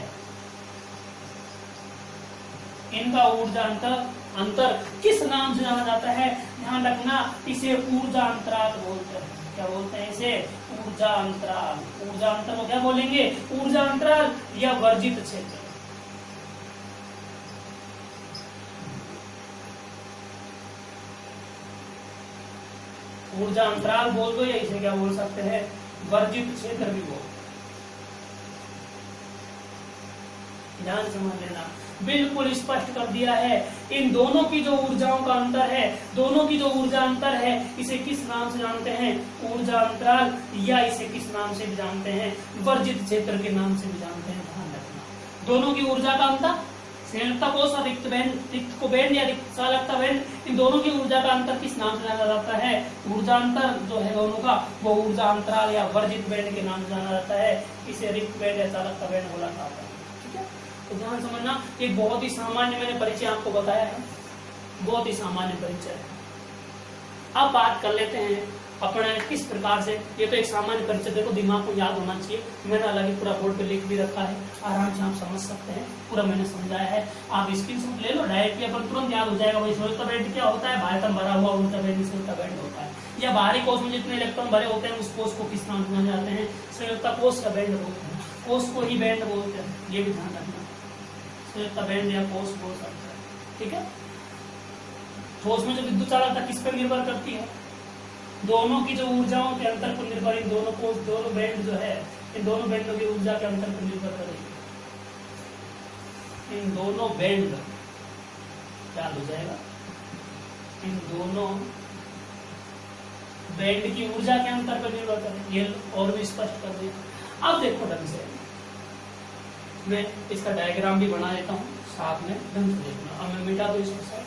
इनका ऊर्जा अंतर किस नाम से जाना जाता है, ध्यान रखना, इसे ऊर्जा अंतराल बोलते हैं। क्या बोलते हैं इसे, ऊर्जा अंतराल। ऊर्जा अंतर को क्या बोलेंगे, ऊर्जा अंतराल या वर्जित क्षेत्र। ऊर्जा अंतराल बोल दो या इसे क्या बोल सकते हैं, वर्जित क्षेत्र भी बोल। ध्यान समझ लेना, बिल्कुल स्पष्ट कर दिया है। इन दोनों की जो ऊर्जाओं का अंतर है, दोनों की जो ऊर्जा अंतर है, इसे किस नाम से जानते हैं, ऊर्जा अंतराल, या इसे किस नाम से भी जानते हैं, वर्जित क्षेत्र के नाम से भी जानते हैं। ध्यान रखना, दोनों की ऊर्जा का अंतर, संयोजकता कोष और रिक्त को बैंड या चालकता बैंड, इन दोनों की ऊर्जा का अंतर किस नाम से जाना जाता है, ऊर्जा अंतर जो है दोनों का, वो ऊर्जा अंतराल या वर्जित बैंड के नाम से जाना जाता है। इसे रिक्त बैंड या चालकता बैंड बोला जाता है। ठीक है, तो ध्यान समझना, एक बहुत ही सामान्य मैंने परिचय आपको बताया है, बहुत ही सामान्य परिचय है। अब बात कर लेते हैं अपने किस प्रकार से, ये तो एक सामान्य परिचय, देखो दिमाग को याद होना चाहिए। मैंने अलग ही पूरा बोर्ड पे लिख भी रखा है, आराम से आप समझ सकते हैं, पूरा मैंने समझाया है। आप स्क्रीनशॉट ले लो, डायरेक्टली अपन तुरंत याद हो जाएगा। वही संयोजकता बैंड क्या होता है, बाह्यतम भरा हुआ ऊर्जा बैंड संयोजकता बैंड होता है। या बाहरी कोष में जितने इलेक्ट्रॉन भरे होते हैं, उस कोष को किस नाम से जाने जाते हैं, संयोजकता कोष या बैंड बोलते हैं। कोष को ही बैंड बोलते हैं, ये भी ध्यान रखना, संयोजकता बैंड या कोष बोल सकते हैं। ठीक है, ठोस में जो विद्युत चालकता किस पर निर्भर करती है, दोनों की जो ऊर्जाओं के अंतर पर निर्भर, इन दोनों कोष, दोनों बैंड जो है, इन दोनों बैंडों की ऊर्जा के अंतर पर निर्भर करेगी। इन दोनों बैंड क्या हो जाएगा, इन दोनों बैंड की ऊर्जा के अंतर पर निर्भर करेगी। ये और भी स्पष्ट कर दिया। अब देखो ढंग से, मैं इसका डायग्राम भी बना देता हूँ साथ में, ढंग से देखना। अब मैं मिटा दो इसको साथ।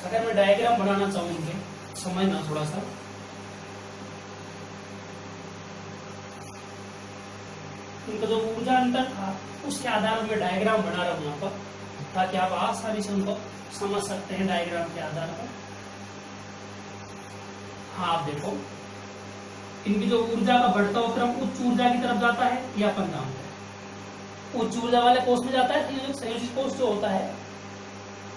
अगर मैं डायग्राम बनाना चाहूंगी, समझना थोड़ा सा, इनका जो ऊर्जा अंतर था उसके आधार पर मैं डायग्राम बना रहा हूं यहाँ पर, ताकि आप आसानी से उनको समझ सकते हैं डायग्राम के आधार पर। हाँ आप देखो, इनकी जो ऊर्जा का बढ़ता हुआ क्रम उच्च ऊर्जा की तरफ जाता है, ये अपन जानते हैं। उच्च ऊर्जा वाले कोष में जाता है, संयोजित कोष जो होता है,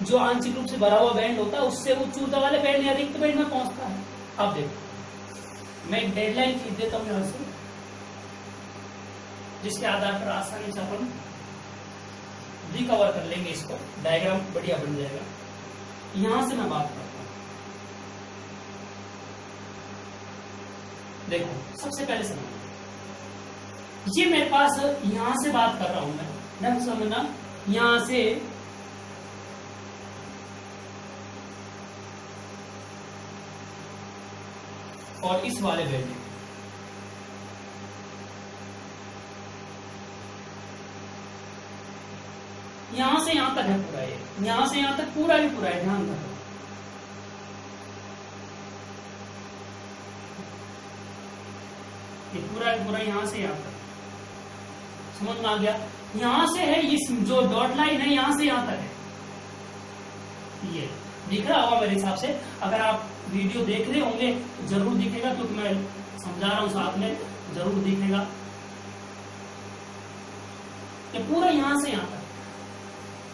जो आंशिक रूप से भरा हुआ बैंड होता है, उससे उच्च ऊर्जा वाले बैंड या रिक्त बैंड में पहुंचता है। अब देखो, मैं एक डेडलाइन खींच देता हूं यहां से, जिसके आधार पर आसानी से अपन रिकवर कर लेंगे इसको, डायग्राम बढ़िया बन जाएगा। यहां से मैं बात करता हूं, देखो सबसे पहले समझ, ये मेरे पास यहां से बात कर रहा हूं मैं, ढंग से समझना, यहां से और इस वाले बैंड, यहां से यहां तक है पूरा, ये यहां से यहां तक पूरा ही पूरा है, ध्यान रखो। ये पूरा ही पूरा यहां से यहां तक, समझ में आ गया? यहां से है, इस जो डॉट लाइन है यहां से यहां तक है, ये दिख रहा होगा मेरे हिसाब से। अगर आप वीडियो देख रहे होंगे तो जरूर दिखेगा, क्योंकि मैं समझा रहा हूं साथ में, जरूर दिखेगा। ये पूरा यहां से यहां तक,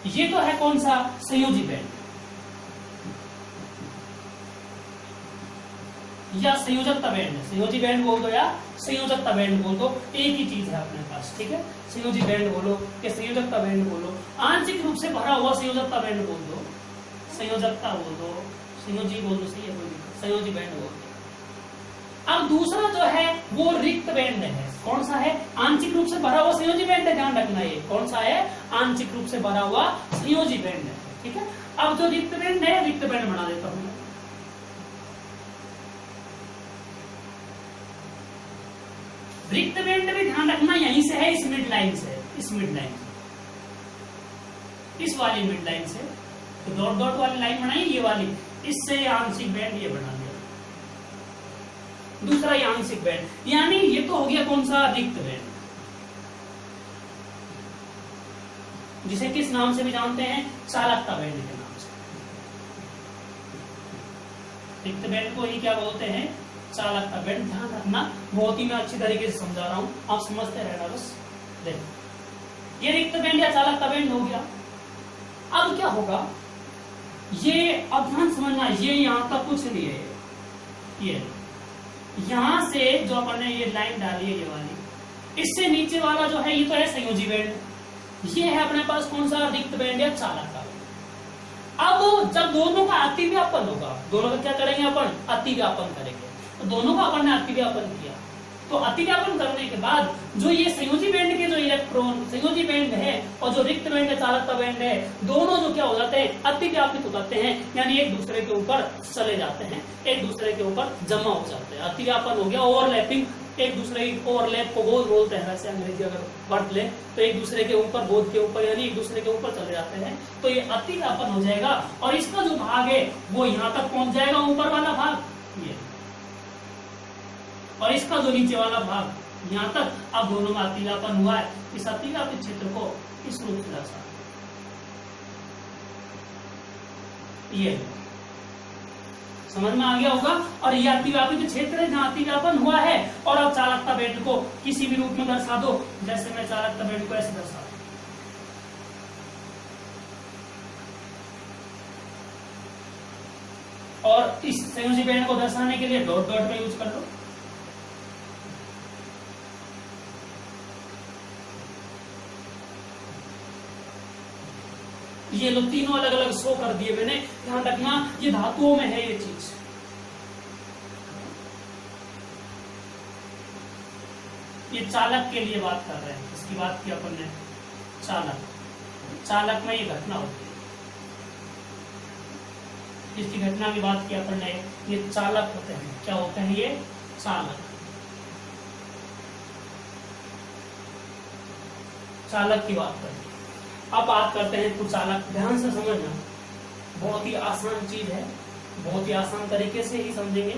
ये तो है कौन सा, संयोजी बैंड या संयोजकता बैंड है। संयोजी बैंड बोल दो या संयोजकता बैंड बोल दो, एक ही चीज है अपने पास, ठीक है। संयोजी बैंड बोलो या संयोजकता बैंड बोलो, आंशिक रूप से भरा हुआ संयोजकता बैंड बोल दो, संयोजकता बोल दो, संयोजी बोल दो, सही है, संयोजी बैंड बोल दो। अब दूसरा जो है वो रिक्त बैंड है, कौन सा है, आंशिक रूप से भरा हुआ संयोजी बैंड है, ध्यान रखना, ये कौन सा है, आंशिक रूप से भरा हुआ संयोजी बैंड है, ठीक है। अब जो रिक्त बैंड है, रिक्त बैंड बना देता हूं, रिक्त बैंड भी ध्यान रखना यहीं से है, इस मिड लाइन से, इस मिड लाइन से, इस वाली मिड लाइन से, तो डॉट डॉट वाली लाइन बनाई ये वाली, इससे आंशिक बैंड ये बना दिया, दूसरा ये आंशिक बैंड, यानी ये तो हो गया कौन सा, रिक्त बैंड, जिसे किस नाम से भी जानते हैं, चालकता बैंड के नाम से। रिक्त बैंड को ही क्या बोलते हैं, चालकता बैंड। ध्यान रखना, बहुत ही मैं अच्छी तरीके से समझा रहा हूं, आप समझते रहना बस। देखो, ये रिक्त बैंड या चालकता बैंड हो गया। अब क्या होगा, ये अब ध्यान समझना, ये यहां तक कुछ नहीं है, ये यहां से जो अपन ने ये लाइन डाली है, ये वाली, इससे नीचे वाला जो है ये तो है संयोजी बैंड, ये है अपने पास कौन सा, रिक्त बैंड या चालकता बैंड। अब जब दोनों का अतिव्यापन होगा, दोनों का क्या करेंगे अपन, अतिव्यापन करेंगे, तो दोनों का अपन ने अतिव्यापन किया, तो अतिव्यापन करने के बाद जो ये संयोजी बैंड के जो इलेक्ट्रॉन, संयोजी बैंड है और जो रिक्त बैंड या चालकता बैंड है, दोनों जो क्या हो जाते हैं, अतिव्यापित हो जाते हैं, यानी एक दूसरे के ऊपर चले जाते हैं, एक दूसरे के ऊपर जमा हो जाते हैं। अतिव्यापन हो गया, ओवरलैपिंग, एक दूसरे की ओवरलैप को बोध बोलते हैं, वैसे अंग्रेजी अगर पढ़ ले तो एक दूसरे के ऊपर, बोध के ऊपर, यानी एक दूसरे के ऊपर चले जाते हैं, तो ये अतिव्यापन हो जाएगा और इसका जो भाग है वो यहाँ तक पहुंच जाएगा, ऊपर वाला भाग ये, और इसका जो नीचे वाला भाग यहाँ तक। अब दोनों में अतिव्यापन हुआ है, इस अतिव्यापित क्षेत्र को इस रूप से दर्शा, ये समझ में आ गया होगा। और ये अतिव्यापित क्षेत्र है जहां अतिव्यापन हुआ है, और अब चालकता बैंड को किसी भी रूप में दर्शा दो, जैसे मैं चालकता बैंड को ऐसे दर्शा, और इस संयोजी बैंड को दर्शाने के लिए डॉट डॉट का यूज कर लो। ये लो, तीनों अलग अलग शो कर दिए मैंने, ध्यान रखना ये धातुओं में है ये चीज। ये चालक के लिए बात कर रहे हैं, इसकी बात की अपन ने, चालक, चालक में ये घटना होती है, इसकी घटना की बात की अपन ने, ये चालक होते हैं, क्या होते हैं ये, चालक, चालक की बात करते हैं। अब बात करते हैं कुचालक, ध्यान से समझना, बहुत ही आसान चीज है, बहुत ही आसान तरीके से ही समझेंगे।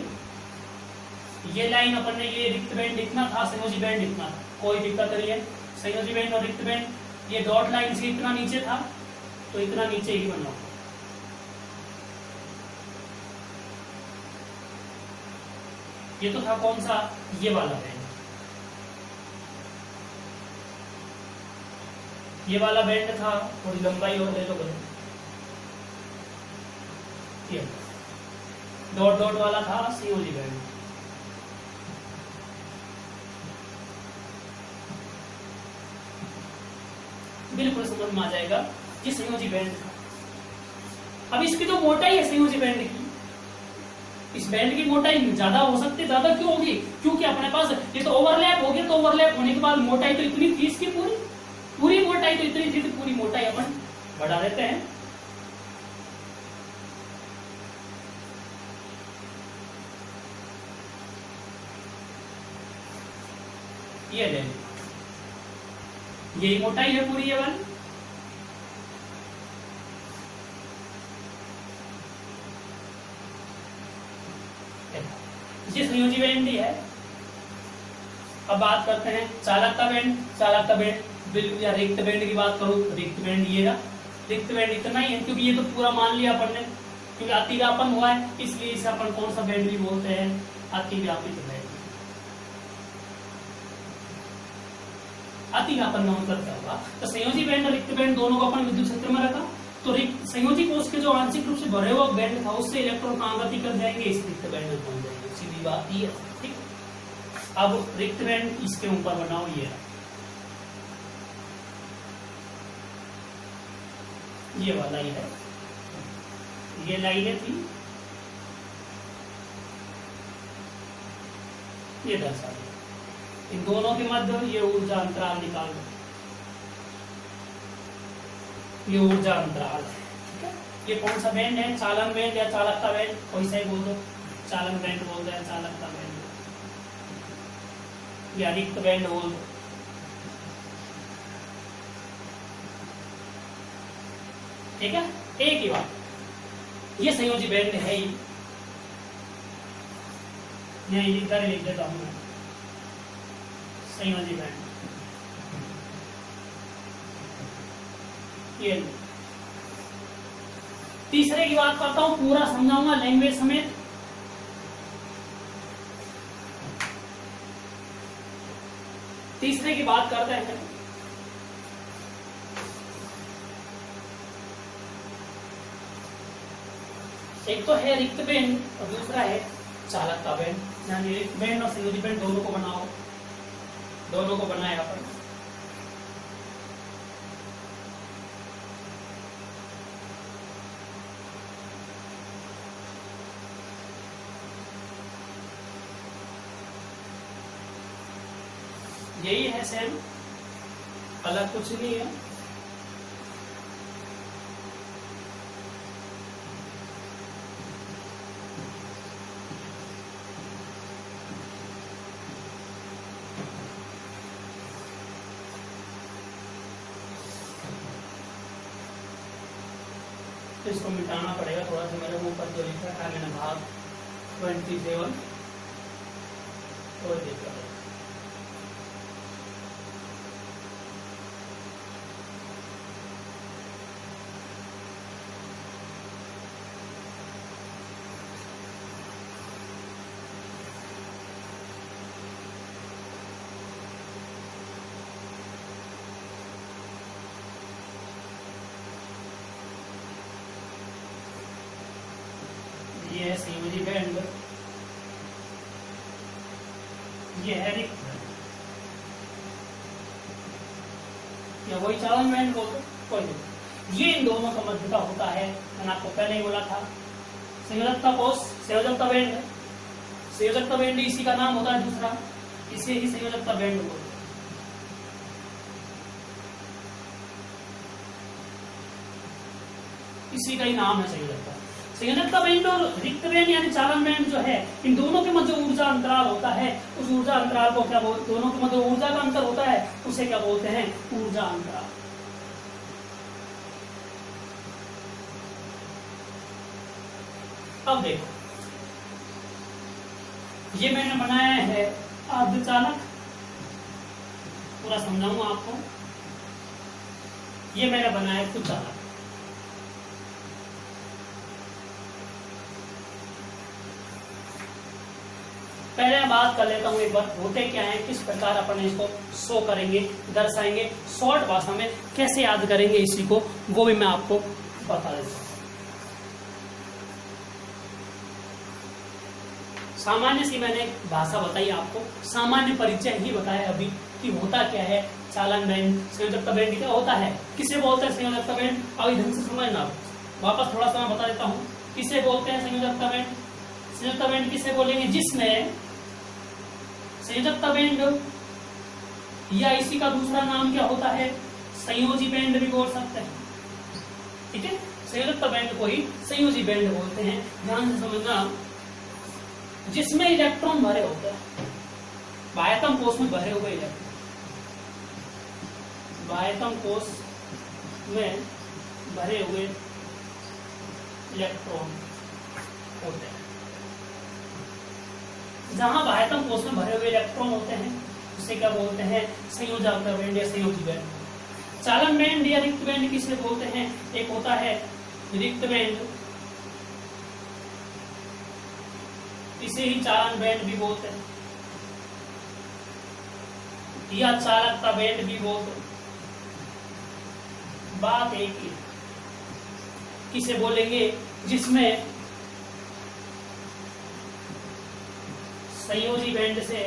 ये लाइन अपन ने, ये रिक्त बैंड इतना था, संयोजी बैंड इतना था, कोई दिक्कत नहीं है। संयोजी बैंड और रिक्त बैंड ये डॉट लाइन से इतना नीचे था तो इतना नीचे ही बनाओ। ये तो था कौन सा, ये वाला बैंड, ये वाला बैंड था, थोड़ी लंबाई और ले लो बस। ये डॉट डॉट वाला था संयोजी बैंड। बिल्कुल समझ में आ जाएगा, ये संयोजी बैंड था। अब इसकी जो मोटाई है संयोजी बैंड की, इस बैंड की मोटाई ज्यादा हो सकती है। ज्यादा क्यों होगी? क्योंकि अपने पास ये तो ओवरलैप हो गया, तो ओवरलैप होने के बाद मोटाई तो इतनी थी इसकी, पूरी मोटाई तो इतनी थी, तो पूरी मोटाई अपन बढ़ा देते हैं। ये ले, यही मोटाई है पूरी ये वाली। ये संयोजी बैंड ही है। अब बात करते हैं चालकता बैंड। चालकता बैंड या रिक्त बैंड की बात करूं, रिक्त बैंड ये रहा। रिक्त बैंड इतना ही है, क्योंकि ये तो पूरा मान लिया अपन ने, क्योंकि अतिव्यापन हुआ है, इसलिए इसे अपन कौन सा बैंड भी बोलते हैं, अतिव्यापित बैंड। अतिव्यापन का मतलब क्या होगा? तो संयोजी बैंड और रिक्त बैंड दोनों को अपन विद्युत क्षेत्र में रखा, तो संयोजी कोष के जो आंशिक रूप से भरे हुआ बैंड था, उससे इलेक्ट्रॉन कहां गति कर जाएंगे, इस रिक्त बैंड में पहुंच जाएंगे। सीधी बात ये है, ठीक। अब रिक्त बैंड इसके ऊपर बनाओ, ये वाला ही है, ये लाइनें थी, ये दर्शा दिया। इन दोनों के मध्य ये ऊर्जा अंतराल निकाल दो, ये ऊर्जा अंतराल है, ठीक है। ये कौन सा बैंड है? चालन बैंड या चालकता बैंड, कोई सा ही बोल दो, चालन बैंड बोल दो या चालकता बैंड या रिक्त बैंड बोल दो। ठीक है, एक ही बात। ये संयोजी बैंड है ही, यही लिख देता हूं मैं, संयोजी बैंड। ये तीसरे की बात करता हूं, पूरा समझाऊंगा लैंग्वेज समेत। तीसरे की बात करते हैं, एक तो है रिक्त बैंड और दूसरा है चालकता बैंड। यानी रिक्त बैंड और संयोजी बैंड दोनों को बनाओ, दोनों को बनाया अपन। यही है सेम, अलग कुछ नहीं है। तो इसको मिटाना पड़ेगा थोड़ा सा, मेरे मुंह पर जो लिखा था मैंने भाग 27 और देखा। ये है संयोजी बैंड, ये है रिक्त बैंड, या वही चालन बैंड बोलते कोई नहीं। ये इन दोनों का मध्य का होता है, मैंने आपको पहले ही बोला था। संयोजकता कोष संयोजकता बैंड है, संयोजकता बैंड इसी का नाम होता है दूसरा, इसे ही संयोजकता बैंड बोलते हैं। इसी का ही नाम है संयोजकता। संयोजकता बैंड और रिक्त बैंड यानी चालन बैंड जो है, इन दोनों के मध्य ऊर्जा अंतराल होता है। उस ऊर्जा अंतराल को क्या बोलते, दोनों के मध्य ऊर्जा का अंतर होता है, उसे क्या बोलते हैं, ऊर्जा अंतराल। अब देखो, ये मैंने बनाया है अर्धचालक, पूरा समझाऊंगा आपको। ये मैंने बनाया है कुचालक। पहले मैं बात कर लेता हूं एक बार, होते क्या है, किस प्रकार अपन इसको शो करेंगे, दर्शाएंगे, शॉर्ट भाषा में कैसे याद करेंगे इसी को, वो भी मैं आपको बता देता हूं। सामान्य सी मैंने भाषा बताई आपको, सामान्य परिचय ही बताया अभी कि होता क्या है चालन बैंड, संयोजकता बैंड क्या होता है, किसे बोलते हैं संयोजकता बैंड। अभी ढंग से समझना, वापस थोड़ा सा मैं बता देता हूँ किसे बोलते हैं संयोजकता बैंड। संयोजकता बैंड किसे बोलेंगे, जिसमें संयोजकता बैंड या इसी का दूसरा नाम क्या होता है, संयोजी बैंड भी बोल सकते हैं, ठीक है। संयोजकता बैंड को ही संयोजी बैंड बोलते हैं, ध्यान से समझना। जिसमें इलेक्ट्रॉन भरे होते हैं, बाह्यतम कोश में भरे हुए इलेक्ट्रॉन, बाह्यतम कोश में भरे हुए इलेक्ट्रॉन होते हैं। जहां बाह्यतम कोश में भरे हुए इलेक्ट्रॉन होते हैं उसे क्या बोलते हैं, संयोजकता बैंड या संयोजी बैंड। चालन बैंड या रिक्त बैंड किसे बोलते हैं, एक होता है रिक्त बैंड, इसे ही चालन बैंड भी बोलते हैं, या चालकता बैंड भी बोलते हैं। बात एक ही, किसे बोलेंगे, जिसमें संयोजी बैंड से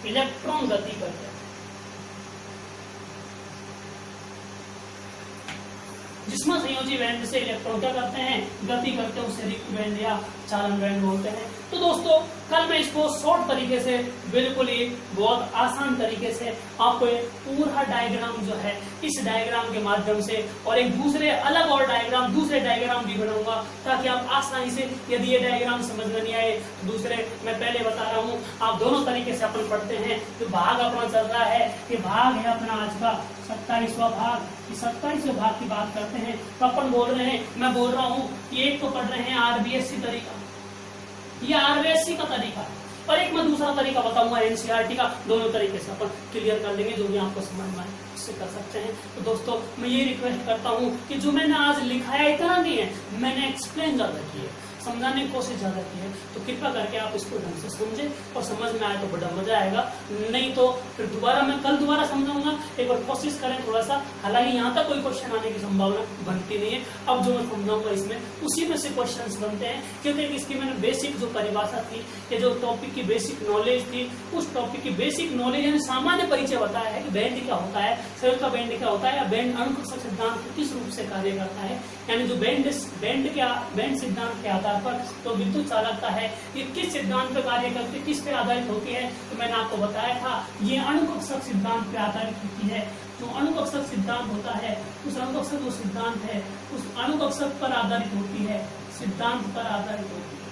इलेक्ट्रॉन गति करते हैं, जिसमें संयोजी बैंड से इलेक्ट्रॉन क्या करते हैं, गति करते हैं, उसे रिक्त बैंड या चालन बैंड बोलते हैं। तो दोस्तों कल मैं इसको शॉर्ट तरीके से, बिल्कुल ही बहुत आसान तरीके से आपको एक पूरा डायग्राम जो है, इस डायग्राम के माध्यम से और एक दूसरे अलग और डायग्राम, दूसरे डायग्राम भी बनाऊंगा ताकि आप आसानी से, यदि ये डायग्राम समझ में नहीं आए तो दूसरे, मैं पहले बता रहा हूँ, आप दोनों तरीके से अपन पढ़ते हैं। तो भाग अपना चल रहा है, ये भाग है अपना आज का 27वां भाग। इस 27वें भाग की बात करते हैं तो अपन बोल रहे हैं, मैं बोल रहा हूँ कि एक तो पढ़ रहे हैं आरबीएससी तरीका, ये आरबीएससी का तरीका, और एक मैं दूसरा तरीका बताऊंगा एनसीईआरटी का। दोनों तरीके से अपन क्लियर कर लेंगे, जो भी आपको समझ में आए उससे कर सकते हैं। तो दोस्तों मैं ये रिक्वेस्ट करता हूँ कि जो मैंने आज लिखाया इतना नहीं है, मैंने एक्सप्लेन ज्यादा की है, समझाने की कोशिश ज्यादा की है, तो कृपया करके आप इसको ढंग से समझें और समझ में आए तो बड़ा मजा आएगा। नहीं तो फिर दोबारा मैं कल दोबारा समझाऊंगा, एक बार कोशिश करें थोड़ा सा। हालांकि यहाँ तक कोई क्वेश्चन आने की संभावना बनती नहीं है, अब जो मैं समझाऊंगा इसमें उसी में से क्वेश्चन बनते हैं, क्योंकि इसकी मैंने बेसिक जो परिभाषा थी, या जो टॉपिक की बेसिक नॉलेज थी, उस टॉपिक की बेसिक नॉलेज यानी सामान्य परिचय बताया है कि बैंड क्या होता है, संयोजकता बैंड क्या होता है, या बैंड अणुकक्षक सिद्धांत किस रूप से कार्य करता है, यानी जो बैंड सिद्धांत के आधार पर तो विद्युत चालकता है, ये किस सिद्धांत पर कार्य करती है, किस पे आधारित होती है। तो मैंने आपको बताया था ये अणुकक्षक सिद्धांत पे आधारित होती है। जो अणुकक्षक सिद्धांत होता है, उस अणुकक्षक जो सिद्धांत है उस अणुकक्षक पर आधारित होती है, सिद्धांत पर आधारित होती है।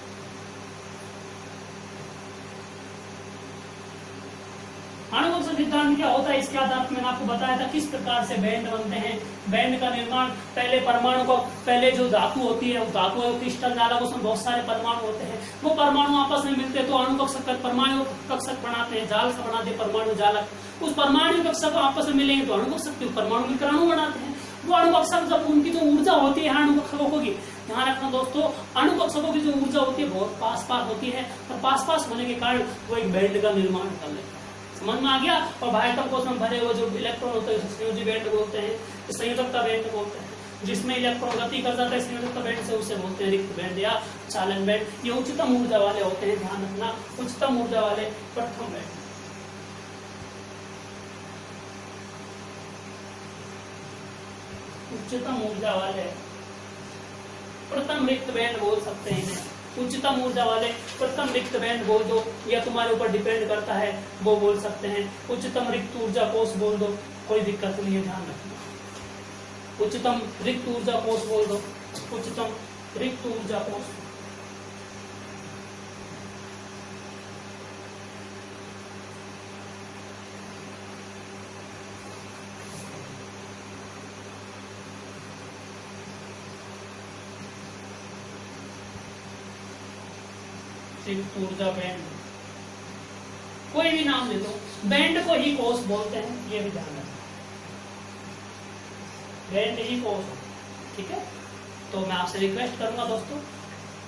अणुकक्षक सिद्धांत क्या होता है, इसके आधार पर मैंने आपको बताया था किस प्रकार से बैंड बनते हैं। बैंड का निर्माण पहले परमाणु को, पहले जो धातु होती है, वो धातु क्रिस्टल जालक, उसमें बहुत सारे परमाणु होते हैं, वो परमाणु आपस में मिलते हैं तो अणुकक्षक परमाणु कक्षक बनाते हैं, जाल से बनाते हैं परमाणु जालक। उस परमाणु कक्षक आपस में मिलेंगे तो अणुकक्षक के परमाणु मिलकर अणु बनाते हैं। वो अणुकक्षक जब उनकी जो ऊर्जा होती है अणुकक्षकों की, ध्यान रखना दोस्तों, अणुकक्षकों की जो ऊर्जा होती है बहुत पास पास होती है, और पास पास होने के कारण वो एक बैंड का निर्माण कर लेते हैं। समझ में आ गया। और बाह्यतम कोश में भरे हुए जो इलेक्ट्रॉन होते हैं संयोजी बैंड बोलते हैं, संयोजकता बैंड बोलते हैं। जिसमें इलेक्ट्रॉन गति कर जाता है संयोजकता बैंड से, उसे बोलते हैं रिक्त बैंड या चालन बैंड। ये उच्चतम ऊर्जा वाले होते हैं, ध्यान रखना, उच्चतम ऊर्जा वाले प्रथम बैंड। उच्चतम ऊर्जा वाले प्रथम रिक्त बैंड बोल सकते हैं इन्हें। उच्चतम ऊर्जा वाले प्रथम रिक्त बैंड बोल दो, या तुम्हारे ऊपर डिपेंड करता है, वो बोल सकते हैं। उच्चतम रिक्त ऊर्जा कोष बोल दो, कोई दिक्कत नहीं है, ध्यान रखना। उच्चतम रिक्त ऊर्जा कोष बोल दो, उच्चतम रिक्त ऊर्जा कोष। विद्युत ऊर्जा बैंड, कोई भी नाम ले दो, बैंड को ही कोष बोलते हैं, ये भी ध्यान रखना, बैंड ही कोष, ठीक है। तो मैं आपसे रिक्वेस्ट करूंगा दोस्तों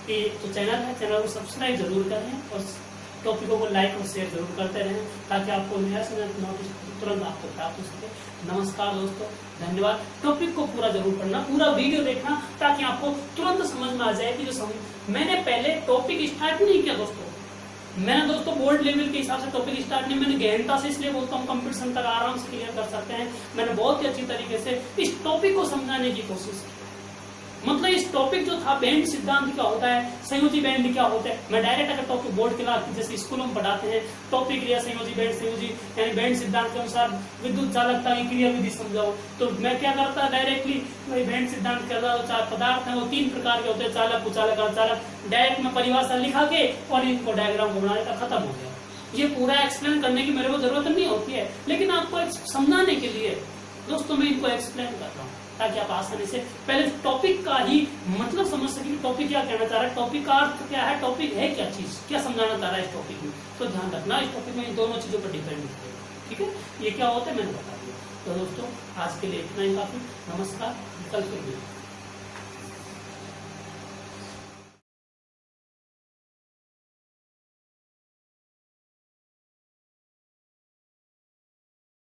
कि तो चैनल है, चैनल को सब्सक्राइब जरूर करें और टॉपिकों को लाइक और शेयर जरूर करते रहें ताकि आपको नया से नोटिस तुरंत आपको प्राप्त हो सके। नमस्कार दोस्तों, धन्यवाद। टॉपिक को पूरा जरूर पढ़ना, पूरा वीडियो देखना ताकि आपको तुरंत समझ में आ जाए कि जो मैंने पहले टॉपिक स्टार्ट नहीं किया दोस्तों, मैंने दोस्तों बोर्ड लेवल के हिसाब से टॉपिक स्टार्ट नहीं, मैंने गहनता से इसलिए बोलता हूँ कंपटीशन तक आराम से क्लियर कर सकते हैं। मैंने बहुत ही अच्छी तरीके से इस टॉपिक को समझाने की कोशिश की। मतलब इस टॉपिक जो था बैंड सिद्धांत क्या होता है, संयोजी बैंड क्या होता है, मैं डायरेक्ट अगर टॉपिक बोर्ड के बाद जैसे स्कूलों में पढ़ाते हैं टॉपिक क्रिया संयोजी यानी बैंड सिद्धांत के अनुसार विद्युत चालकता की क्रिया विधि समझाओ, तो मैं क्या करता डायरेक्टली बैंड सिद्धांत के अंदर चार पदार्थ है वो 3 प्रकार के होते हैं, चालक, कुचालक, अर्धचालक, डायरेक्ट में परिभाषा लिखा के और इनको डायग्राम को बनाने का खत्म हो गया। ये पूरा एक्सप्लेन करने की मेरे को जरूरत नहीं होती है, लेकिन आपको समझाने के लिए दोस्तों मैं इनको एक्सप्लेन कर रहा हूँ ताकि आप आसानी से पहले टॉपिक का ही मतलब समझ सके, टॉपिक क्या कहना चाह रहा है, टॉपिक का अर्थ क्या है, टॉपिक है क्या चीज, क्या समझाना चाह रहा है इस टॉपिक में। तो ध्यान रखना इस टॉपिक में इन दोनों चीजों पर डिपेंड होते हैं, ठीक है। ये क्या होता है मैंने बता दिया। तो दोस्तों आज के लिए इतना ही काफी। नमस्कार, कल फिर मिलेंगे।